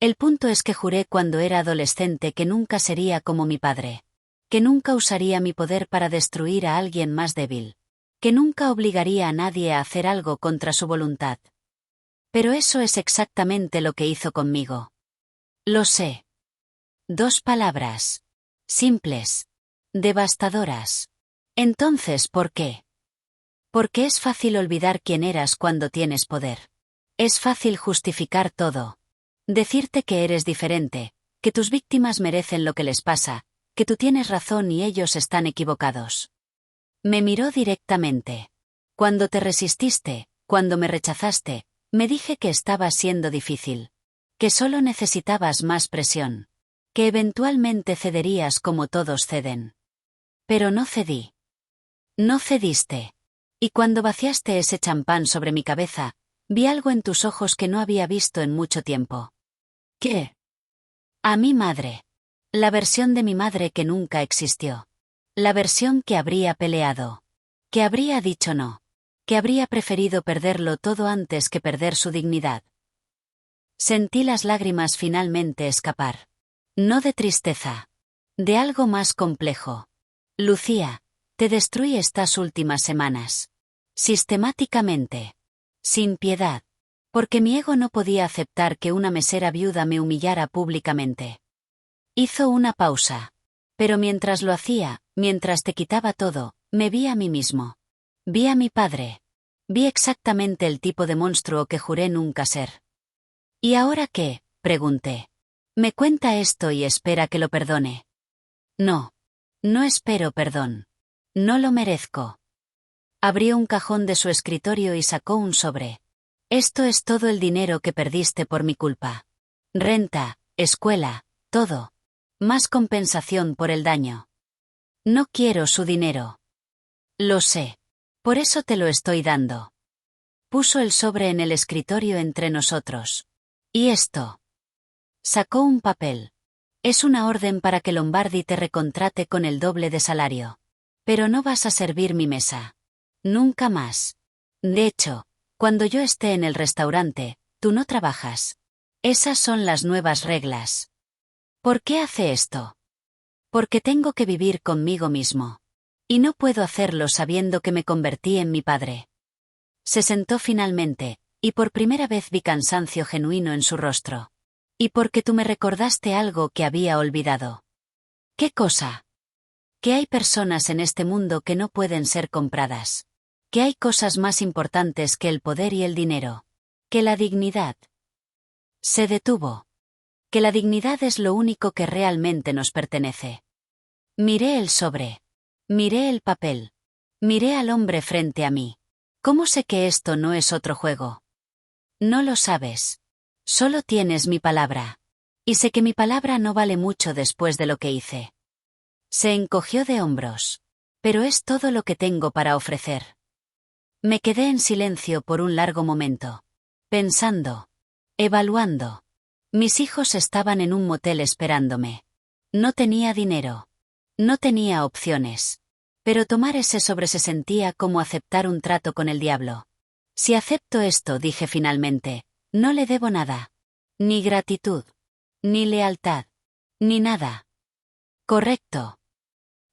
El punto es que juré cuando era adolescente que nunca sería como mi padre. Que nunca usaría mi poder para destruir a alguien más débil. Que nunca obligaría a nadie a hacer algo contra su voluntad. Pero eso es exactamente lo que hizo conmigo. Lo sé. 2 palabras. Simples. Devastadoras. Entonces, ¿por qué? Porque es fácil olvidar quién eras cuando tienes poder. Es fácil justificar todo. Decirte que eres diferente, que tus víctimas merecen lo que les pasa, que tú tienes razón y ellos están equivocados. Me miró directamente. Cuando te resististe, cuando me rechazaste, me dije que estaba siendo difícil. Que solo necesitabas más presión. Que eventualmente cederías como todos ceden. Pero no cedí. No cediste. Y cuando vaciaste ese champán sobre mi cabeza, vi algo en tus ojos que no había visto en mucho tiempo. ¿Qué? A mi madre. La versión de mi madre que nunca existió. La versión que habría peleado. Que habría dicho no. Que habría preferido perderlo todo antes que perder su dignidad. Sentí las lágrimas finalmente escapar. No de tristeza. De algo más complejo. Lucía, te destruí estas últimas semanas. Sistemáticamente. Sin piedad. Porque mi ego no podía aceptar que una mesera viuda me humillara públicamente. Hizo una pausa. Pero mientras lo hacía, mientras te quitaba todo, me vi a mí mismo. Vi a mi padre. Vi exactamente el tipo de monstruo que juré nunca ser. ¿Y ahora qué?, pregunté. Me cuenta esto y espera que lo perdone. No. No espero perdón. No lo merezco. Abrió un cajón de su escritorio y sacó un sobre. Esto es todo el dinero que perdiste por mi culpa. Renta, escuela, todo. Más compensación por el daño. No quiero su dinero. Lo sé. Por eso te lo estoy dando. Puso el sobre en el escritorio entre nosotros. ¿Y esto? Sacó un papel. Es una orden para que Lombardi te recontrate con el doble de salario. Pero no vas a servir mi mesa. Nunca más. De hecho, cuando yo esté en el restaurante, tú no trabajas. Esas son las nuevas reglas. ¿Por qué hace esto? Porque tengo que vivir conmigo mismo. Y no puedo hacerlo sabiendo que me convertí en mi padre. Se sentó finalmente, y por primera vez vi cansancio genuino en su rostro. Y porque tú me recordaste algo que había olvidado. ¿Qué cosa? Que hay personas en este mundo que no pueden ser compradas. Que hay cosas más importantes que el poder y el dinero. Que la dignidad. Se detuvo. Que la dignidad es lo único que realmente nos pertenece. Miré el sobre. Miré el papel. Miré al hombre frente a mí. ¿Cómo sé que esto no es otro juego? No lo sabes. Solo tienes mi palabra. Y sé que mi palabra no vale mucho después de lo que hice. Se encogió de hombros. Pero es todo lo que tengo para ofrecer. Me quedé en silencio por un largo momento. Pensando. Evaluando. Mis hijos estaban en un motel esperándome. No tenía dinero. No tenía opciones. Pero tomar ese sobre se sentía como aceptar un trato con el diablo. Si acepto esto, dije finalmente, no le debo nada. Ni gratitud. Ni lealtad. Ni nada. Correcto.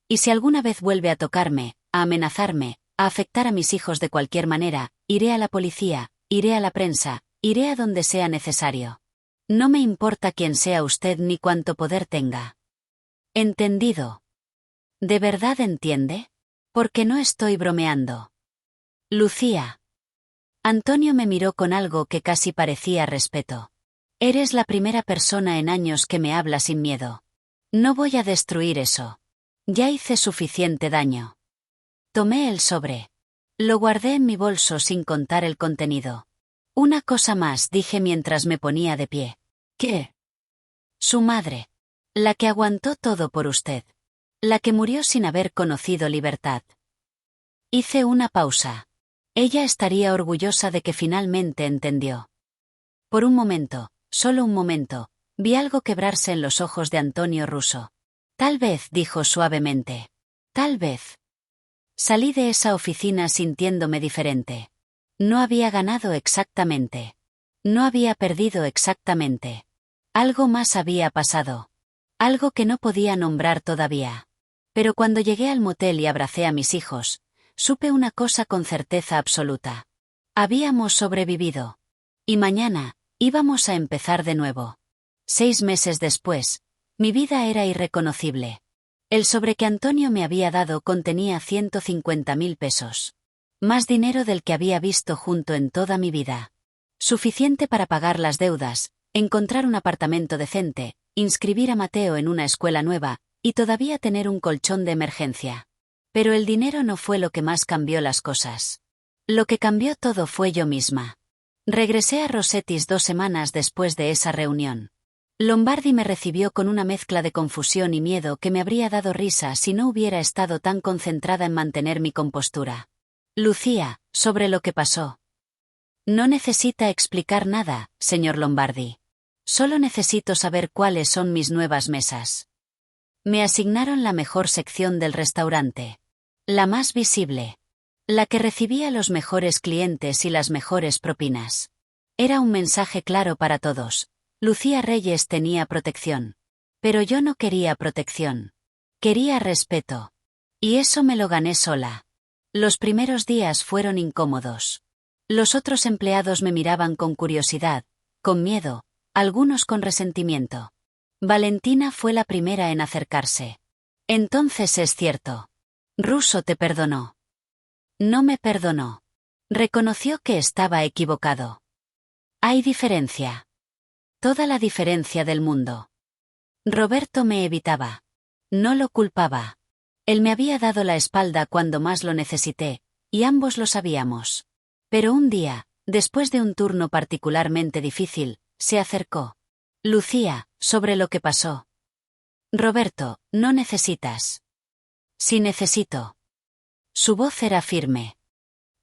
Y si alguna vez vuelve a tocarme, a amenazarme, a afectar a mis hijos de cualquier manera, iré a la policía, iré a la prensa, iré a donde sea necesario. No me importa quién sea usted ni cuánto poder tenga. ¿Entendido? ¿De verdad entiende? Porque no estoy bromeando. Lucía. Antonio me miró con algo que casi parecía respeto. Eres la primera persona en años que me habla sin miedo. No voy a destruir eso. Ya hice suficiente daño. Tomé el sobre. Lo guardé en mi bolso sin contar el contenido. Una cosa más, dije mientras me ponía de pie. ¿Qué? Su madre. La que aguantó todo por usted. La que murió sin haber conocido libertad. Hice una pausa. Ella estaría orgullosa de que finalmente entendió. Por un momento, solo un momento, vi algo quebrarse en los ojos de Antonio Russo. Tal vez, dijo suavemente. Tal vez. Salí de esa oficina sintiéndome diferente. No había ganado exactamente. No había perdido exactamente. Algo más había pasado. Algo que no podía nombrar todavía. Pero cuando llegué al motel y abracé a mis hijos, supe una cosa con certeza absoluta. Habíamos sobrevivido. Y mañana, íbamos a empezar de nuevo. 6 meses después, mi vida era irreconocible. El sobre que Antonio me había dado contenía 150.000 pesos. Más dinero del que había visto junto en toda mi vida. Suficiente para pagar las deudas, encontrar un apartamento decente, inscribir a Mateo en una escuela nueva, y todavía tener un colchón de emergencia. Pero el dinero no fue lo que más cambió las cosas. Lo que cambió todo fue yo misma. Regresé a Rossettis 2 semanas después de esa reunión. Lombardi me recibió con una mezcla de confusión y miedo que me habría dado risa si no hubiera estado tan concentrada en mantener mi compostura. Lucía, sobre lo que pasó. No necesita explicar nada, señor Lombardi. Solo necesito saber cuáles son mis nuevas mesas. Me asignaron la mejor sección del restaurante. La más visible. La que recibía los mejores clientes y las mejores propinas. Era un mensaje claro para todos. Lucía Reyes tenía protección. Pero yo no quería protección. Quería respeto. Y eso me lo gané sola. Los primeros días fueron incómodos. Los otros empleados me miraban con curiosidad, con miedo, algunos con resentimiento. Valentina fue la primera en acercarse. Entonces es cierto. Russo te perdonó. No me perdonó. Reconoció que estaba equivocado. Hay diferencia. Toda la diferencia del mundo. Roberto me evitaba. No lo culpaba. Él me había dado la espalda cuando más lo necesité, y ambos lo sabíamos. Pero un día, después de un turno particularmente difícil, se acercó. Lucía, sobre lo que pasó. Roberto, no necesitas. Sí necesito. Su voz era firme.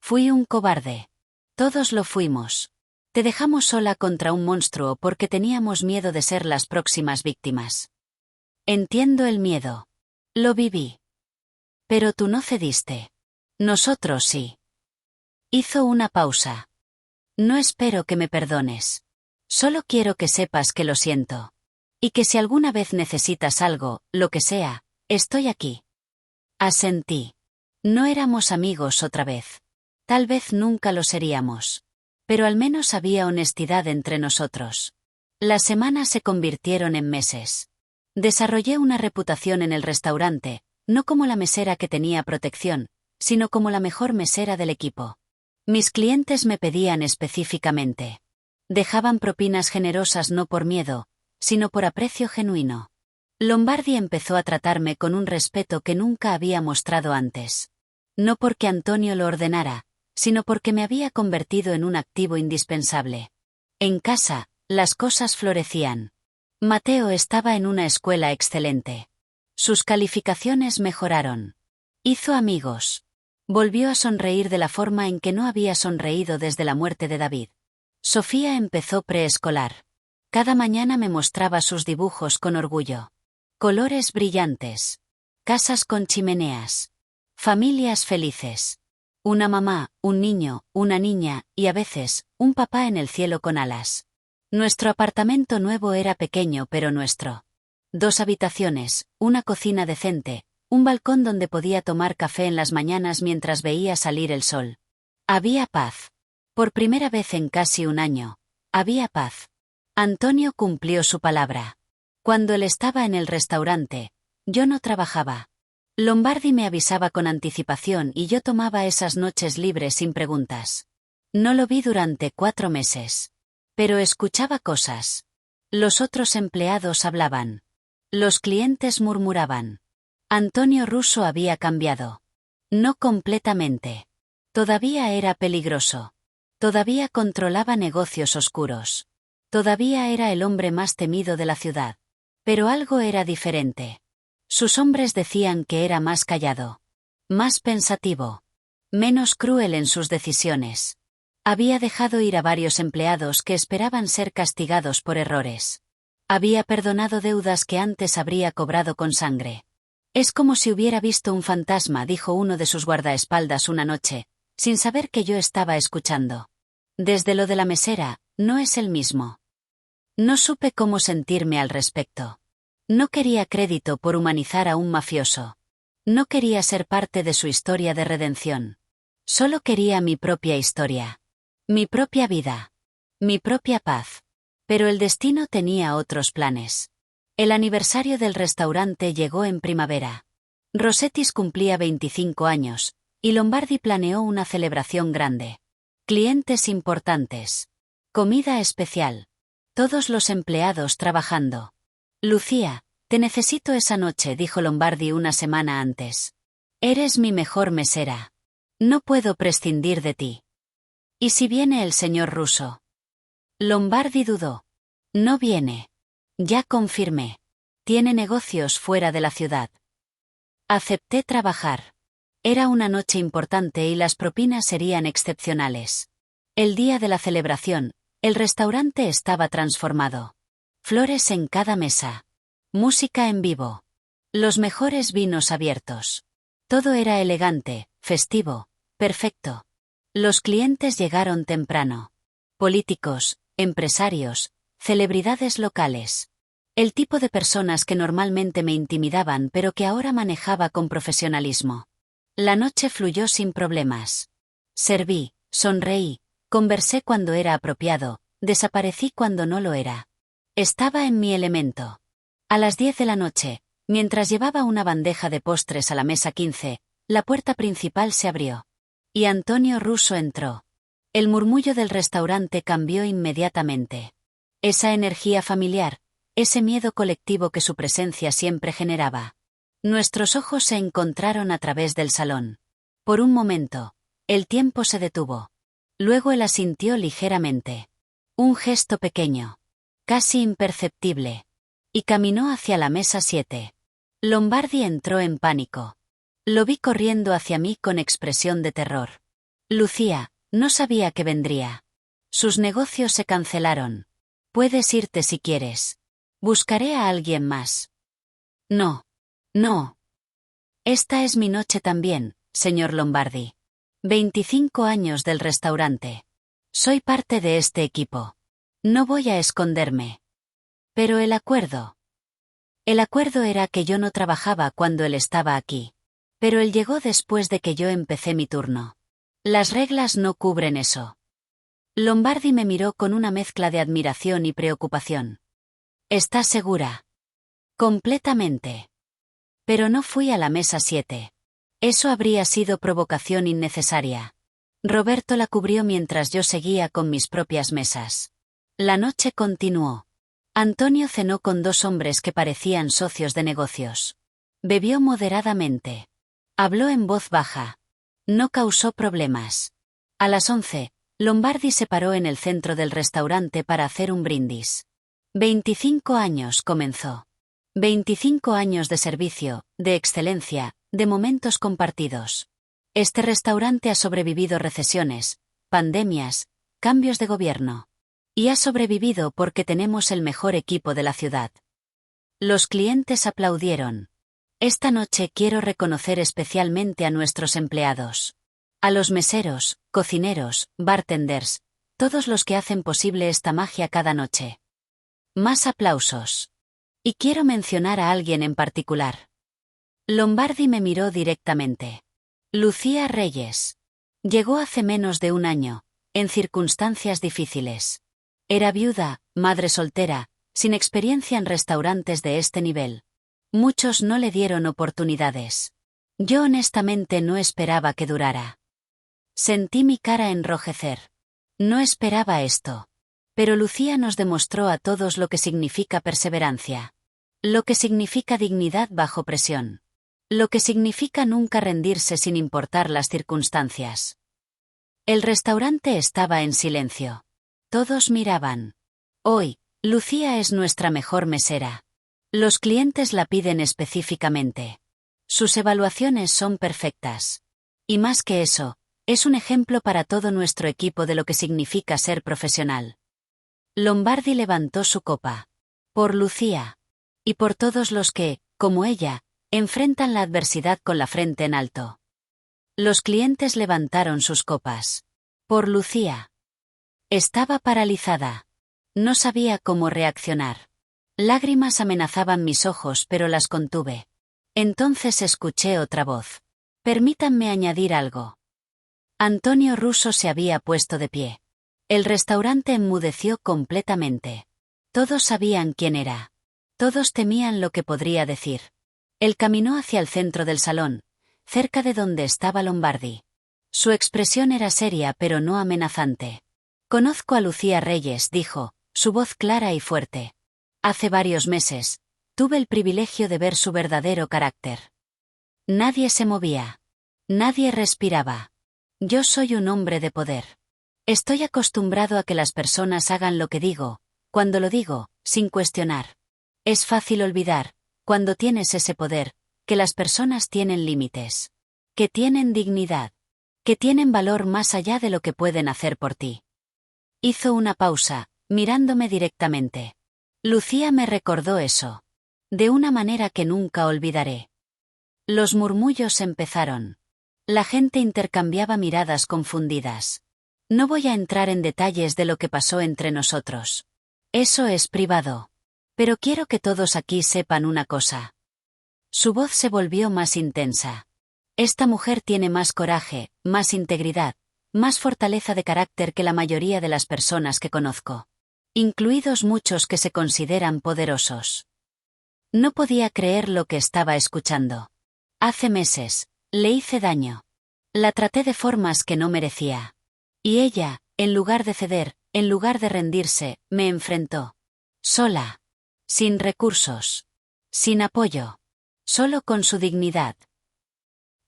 Fui un cobarde. Todos lo fuimos. Te dejamos sola contra un monstruo porque teníamos miedo de ser las próximas víctimas. Entiendo el miedo. Lo viví. Pero tú no cediste. Nosotros sí. Hizo una pausa. No espero que me perdones. Solo quiero que sepas que lo siento. Y que si alguna vez necesitas algo, lo que sea, estoy aquí. Asentí. No éramos amigos otra vez. Tal vez nunca lo seríamos. Pero al menos había honestidad entre nosotros. Las semanas se convirtieron en meses. Desarrollé una reputación en el restaurante, no como la mesera que tenía protección, sino como la mejor mesera del equipo. Mis clientes me pedían específicamente. Dejaban propinas generosas no por miedo, sino por aprecio genuino. Lombardi empezó a tratarme con un respeto que nunca había mostrado antes. No porque Antonio lo ordenara, sino porque me había convertido en un activo indispensable. En casa, las cosas florecían. Mateo estaba en una escuela excelente. Sus calificaciones mejoraron. Hizo amigos. Volvió a sonreír de la forma en que no había sonreído desde la muerte de David. Sofía empezó preescolar. Cada mañana me mostraba sus dibujos con orgullo. Colores brillantes. Casas con chimeneas. Familias felices. Una mamá, un niño, una niña, y a veces, un papá en el cielo con alas. Nuestro apartamento nuevo era pequeño pero nuestro. 2 habitaciones, una cocina decente, un balcón donde podía tomar café en las mañanas mientras veía salir el sol. Había paz. Por primera vez en casi un año. Había paz. Antonio cumplió su palabra. Cuando él estaba en el restaurante, yo no trabajaba. Lombardi me avisaba con anticipación y yo tomaba esas noches libres sin preguntas. No lo vi durante 4 meses. Pero escuchaba cosas. Los otros empleados hablaban. Los clientes murmuraban. Antonio Russo había cambiado. No completamente. Todavía era peligroso. Todavía controlaba negocios oscuros. Todavía era el hombre más temido de la ciudad. Pero algo era diferente. Sus hombres decían que era más callado. Más pensativo. Menos cruel en sus decisiones. Había dejado ir a varios empleados que esperaban ser castigados por errores. Había perdonado deudas que antes habría cobrado con sangre. Es como si hubiera visto un fantasma, dijo uno de sus guardaespaldas una noche, sin saber que yo estaba escuchando. Desde lo de la mesera, no es el mismo. No supe cómo sentirme al respecto. No quería crédito por humanizar a un mafioso. No quería ser parte de su historia de redención. Solo quería mi propia historia. Mi propia vida. Mi propia paz. Pero el destino tenía otros planes. El aniversario del restaurante llegó en primavera. Rossettis cumplía 25 años, y Lombardi planeó una celebración grande. Clientes importantes. Comida especial. Todos los empleados trabajando. Lucía, te necesito esa noche, dijo Lombardi una semana antes. Eres mi mejor mesera. No puedo prescindir de ti. ¿Y si viene el señor Russo? Lombardi dudó. No viene. Ya confirmé. Tiene negocios fuera de la ciudad. Acepté trabajar. Era una noche importante y las propinas serían excepcionales. El día de la celebración, el restaurante estaba transformado. Flores en cada mesa. Música en vivo. Los mejores vinos abiertos. Todo era elegante, festivo, perfecto. Los clientes llegaron temprano. Políticos, empresarios, celebridades locales. El tipo de personas que normalmente me intimidaban pero que ahora manejaba con profesionalismo. La noche fluyó sin problemas. Serví, sonreí, conversé cuando era apropiado, desaparecí cuando no lo era. Estaba en mi elemento. A las 10 de la noche, mientras llevaba una bandeja de postres a la mesa 15, la puerta principal se abrió. Y Antonio Russo entró. El murmullo del restaurante cambió inmediatamente. Esa energía familiar, ese miedo colectivo que su presencia siempre generaba. Nuestros ojos se encontraron a través del salón. Por un momento, el tiempo se detuvo. Luego él asintió ligeramente. Un gesto pequeño. Casi imperceptible. Y caminó hacia la mesa 7. Lombardi entró en pánico. Lo vi corriendo hacia mí con expresión de terror. Lucía, no sabía que vendría. Sus negocios se cancelaron. Puedes irte si quieres. Buscaré a alguien más. No. No. Esta es mi noche también, señor Lombardi. 25 años del restaurante. Soy parte de este equipo. No voy a esconderme. Pero el acuerdo. El acuerdo era que yo no trabajaba cuando él estaba aquí. Pero él llegó después de que yo empecé mi turno. Las reglas no cubren eso. Lombardi me miró con una mezcla de admiración y preocupación. ¿Estás segura? Completamente. Pero no fui a la mesa 7. Eso habría sido provocación innecesaria. Roberto la cubrió mientras yo seguía con mis propias mesas. La noche continuó. Antonio cenó con 2 hombres que parecían socios de negocios. Bebió moderadamente. Habló en voz baja. No causó problemas. A las 11, Lombardi se paró en el centro del restaurante para hacer un brindis. 25 años, comenzó. 25 años de servicio, de excelencia, de momentos compartidos. Este restaurante ha sobrevivido recesiones, pandemias, cambios de gobierno. Y ha sobrevivido porque tenemos el mejor equipo de la ciudad. Los clientes aplaudieron. Esta noche quiero reconocer especialmente a nuestros empleados. A los meseros, cocineros, bartenders, todos los que hacen posible esta magia cada noche. Más aplausos. Y quiero mencionar a alguien en particular. Lombardi me miró directamente. Lucía Reyes. Llegó hace menos de un año, en circunstancias difíciles. Era viuda, madre soltera, sin experiencia en restaurantes de este nivel. Muchos no le dieron oportunidades. Yo honestamente no esperaba que durara. Sentí mi cara enrojecer. No esperaba esto. Pero Lucía nos demostró a todos lo que significa perseverancia. Lo que significa dignidad bajo presión. Lo que significa nunca rendirse sin importar las circunstancias. El restaurante estaba en silencio. Todos miraban. Hoy, Lucía es nuestra mejor mesera. Los clientes la piden específicamente. Sus evaluaciones son perfectas. Y más que eso, es un ejemplo para todo nuestro equipo de lo que significa ser profesional. Lombardi levantó su copa. Por Lucía. Y por todos los que, como ella, enfrentan la adversidad con la frente en alto. Los clientes levantaron sus copas. Por Lucía. Estaba paralizada. No sabía cómo reaccionar. Lágrimas amenazaban mis ojos, pero las contuve. Entonces escuché otra voz. Permítanme añadir algo. Antonio Russo se había puesto de pie. El restaurante enmudeció completamente. Todos sabían quién era. Todos temían lo que podría decir. Él caminó hacia el centro del salón, cerca de donde estaba Lombardi. Su expresión era seria pero no amenazante. Conozco a Lucía Reyes, dijo, su voz clara y fuerte. Hace varios meses, tuve el privilegio de ver su verdadero carácter. Nadie se movía. Nadie respiraba. Yo soy un hombre de poder. Estoy acostumbrado a que las personas hagan lo que digo, cuando lo digo, sin cuestionar. Es fácil olvidar, cuando tienes ese poder, que las personas tienen límites. Que tienen dignidad. Que tienen valor más allá de lo que pueden hacer por ti. Hizo una pausa, mirándome directamente. Lucía me recordó eso. De una manera que nunca olvidaré. Los murmullos empezaron. La gente intercambiaba miradas confundidas. No voy a entrar en detalles de lo que pasó entre nosotros. Eso es privado. Pero quiero que todos aquí sepan una cosa. Su voz se volvió más intensa. Esta mujer tiene más coraje, más integridad, más fortaleza de carácter que la mayoría de las personas que conozco. Incluidos muchos que se consideran poderosos. No podía creer lo que estaba escuchando. Hace meses, le hice daño. La traté de formas que no merecía. Y ella, en lugar de ceder, en lugar de rendirse, me enfrentó. Sola. Sin recursos. Sin apoyo. Solo con su dignidad.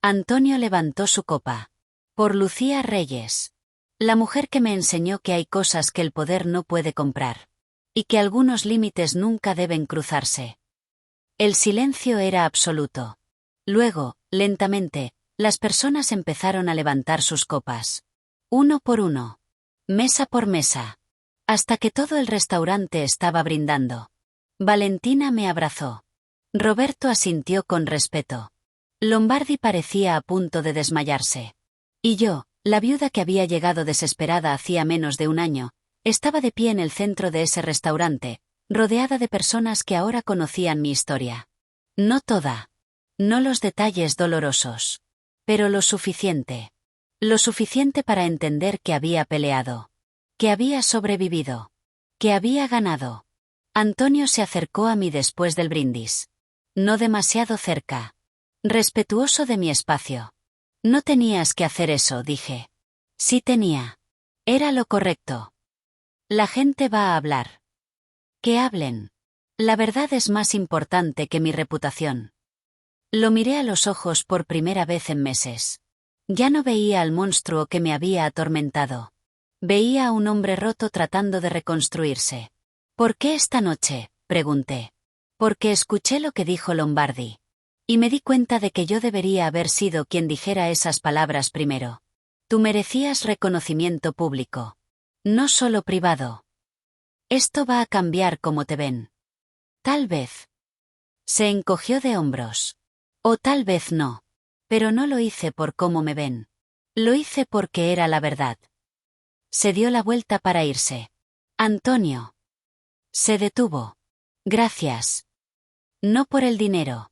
Antonio levantó su copa. Por Lucía Reyes. La mujer que me enseñó que hay cosas que el poder no puede comprar. Y que algunos límites nunca deben cruzarse. El silencio era absoluto. Luego, lentamente, las personas empezaron a levantar sus copas. Uno por uno. Mesa por mesa. Hasta que todo el restaurante estaba brindando. Valentina me abrazó. Roberto asintió con respeto. Lombardi parecía a punto de desmayarse. Y yo, la viuda que había llegado desesperada hacía menos de un año, estaba de pie en el centro de ese restaurante, rodeada de personas que ahora conocían mi historia. No toda. No los detalles dolorosos. Pero lo suficiente. Lo suficiente para entender que había peleado. Que había sobrevivido. Que había ganado. Antonio se acercó a mí después del brindis. No demasiado cerca. Respetuoso de mi espacio. No tenías que hacer eso, dije. Sí tenía. Era lo correcto. La gente va a hablar. Que hablen. La verdad es más importante que mi reputación. Lo miré a los ojos por primera vez en meses. Ya no veía al monstruo que me había atormentado. Veía a un hombre roto tratando de reconstruirse. ¿Por qué esta noche?, pregunté. Porque escuché lo que dijo Lombardi. Y me di cuenta de que yo debería haber sido quien dijera esas palabras primero. Tú merecías reconocimiento público. No solo privado. Esto va a cambiar cómo te ven. Tal vez. Se encogió de hombros. O tal vez no. Pero no lo hice por cómo me ven. Lo hice porque era la verdad. Se dio la vuelta para irse. Antonio. Se detuvo. Gracias. No por el dinero.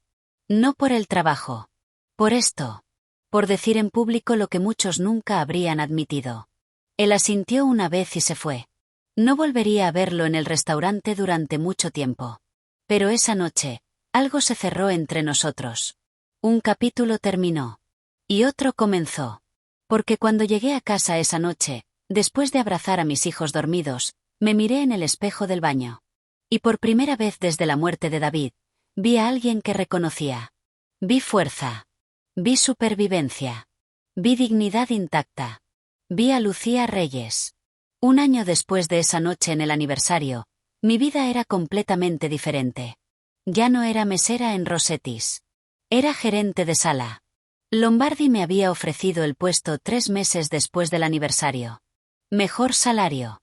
No por el trabajo. Por esto. Por decir en público lo que muchos nunca habrían admitido. Él asintió una vez y se fue. No volvería a verlo en el restaurante durante mucho tiempo. Pero esa noche, algo se cerró entre nosotros. Un capítulo terminó. Y otro comenzó. Porque cuando llegué a casa esa noche, después de abrazar a mis hijos dormidos, me miré en el espejo del baño. Y por primera vez desde la muerte de David, vi a alguien que reconocía. Vi fuerza. Vi supervivencia. Vi dignidad intacta. Vi a Lucía Reyes. Un año después de esa noche en el aniversario, mi vida era completamente diferente. Ya no era mesera en Rossettis. Era gerente de sala. Lombardi me había ofrecido el puesto 3 meses después del aniversario. Mejor salario.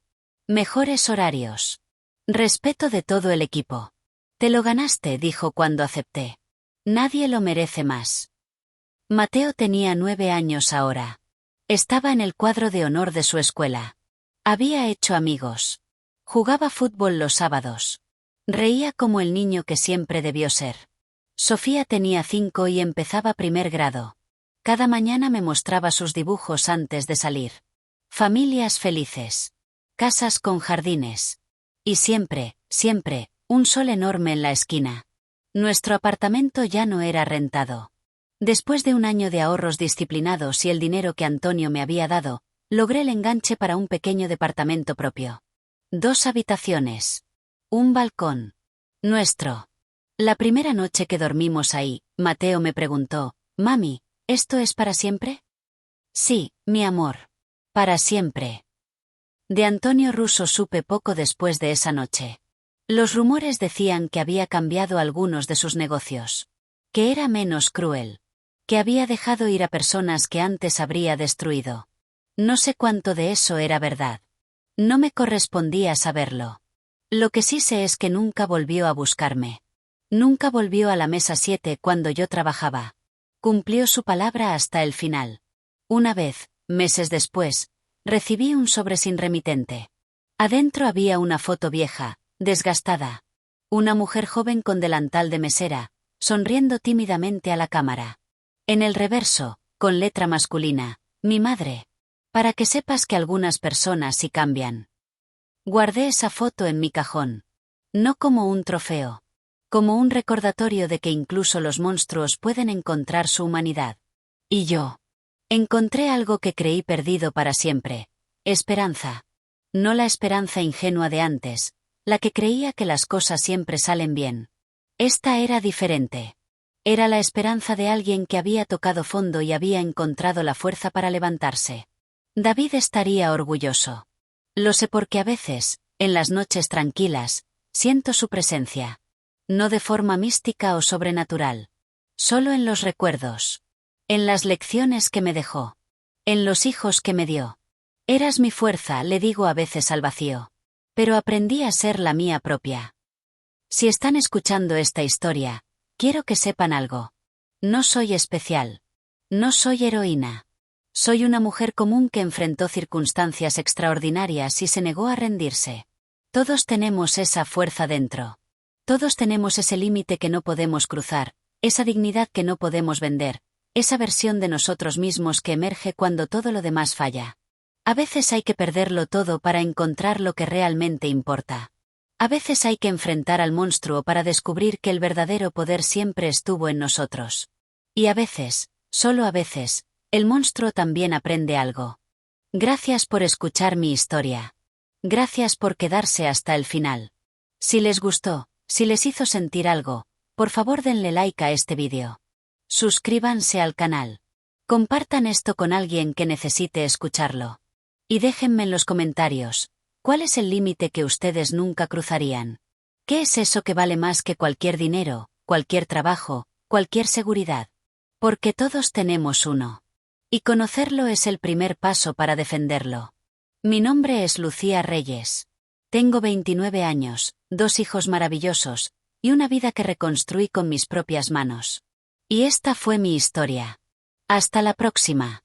Mejores horarios. Respeto de todo el equipo. Te lo ganaste, dijo cuando acepté. Nadie lo merece más. Mateo tenía 9 años ahora. Estaba en el cuadro de honor de su escuela. Había hecho amigos. Jugaba fútbol los sábados. Reía como el niño que siempre debió ser. Sofía tenía 5 y empezaba primer grado. Cada mañana me mostraba sus dibujos antes de salir. Familias felices. Casas con jardines. Y siempre, siempre, un sol enorme en la esquina. Nuestro apartamento ya no era rentado. Después de un año de ahorros disciplinados y el dinero que Antonio me había dado, logré el enganche para un pequeño departamento propio. 2 habitaciones. Un balcón. Nuestro. La primera noche que dormimos ahí, Mateo me preguntó, «Mami, ¿esto es para siempre?» «Sí, mi amor. Para siempre». De Antonio Russo supe poco después de esa noche. Los rumores decían que había cambiado algunos de sus negocios. Que era menos cruel. Que había dejado ir a personas que antes habría destruido. No sé cuánto de eso era verdad. No me correspondía saberlo. Lo que sí sé es que nunca volvió a buscarme. Nunca volvió a la mesa 7 cuando yo trabajaba. Cumplió su palabra hasta el final. Una vez, meses después, recibí un sobre sin remitente. Adentro había una foto vieja, desgastada. Una mujer joven con delantal de mesera, sonriendo tímidamente a la cámara. En el reverso, con letra masculina, mi madre. Para que sepas que algunas personas sí cambian. Guardé esa foto en mi cajón. No como un trofeo. Como un recordatorio de que incluso los monstruos pueden encontrar su humanidad. Y yo. Encontré algo que creí perdido para siempre. Esperanza. No la esperanza ingenua de antes, la que creía que las cosas siempre salen bien. Esta era diferente. Era la esperanza de alguien que había tocado fondo y había encontrado la fuerza para levantarse. David estaría orgulloso. Lo sé porque a veces, en las noches tranquilas, siento su presencia. No de forma mística o sobrenatural. Solo en los recuerdos. En las lecciones que me dejó. En los hijos que me dio. Eras mi fuerza, le digo a veces al vacío. Pero aprendí a ser la mía propia. Si están escuchando esta historia, quiero que sepan algo. No soy especial. No soy heroína. Soy una mujer común que enfrentó circunstancias extraordinarias y se negó a rendirse. Todos tenemos esa fuerza dentro. Todos tenemos ese límite que no podemos cruzar, esa dignidad que no podemos vender, esa versión de nosotros mismos que emerge cuando todo lo demás falla. A veces hay que perderlo todo para encontrar lo que realmente importa. A veces hay que enfrentar al monstruo para descubrir que el verdadero poder siempre estuvo en nosotros. Y a veces, solo a veces, el monstruo también aprende algo. Gracias por escuchar mi historia. Gracias por quedarse hasta el final. Si les gustó, si les hizo sentir algo, por favor denle like a este vídeo. Suscríbanse al canal. Compartan esto con alguien que necesite escucharlo. Y déjenme en los comentarios, ¿cuál es el límite que ustedes nunca cruzarían? ¿Qué es eso que vale más que cualquier dinero, cualquier trabajo, cualquier seguridad? Porque todos tenemos uno. Y conocerlo es el primer paso para defenderlo. Mi nombre es Lucía Reyes. Tengo 29 años, 2 hijos maravillosos, y una vida que reconstruí con mis propias manos. Y esta fue mi historia. Hasta la próxima.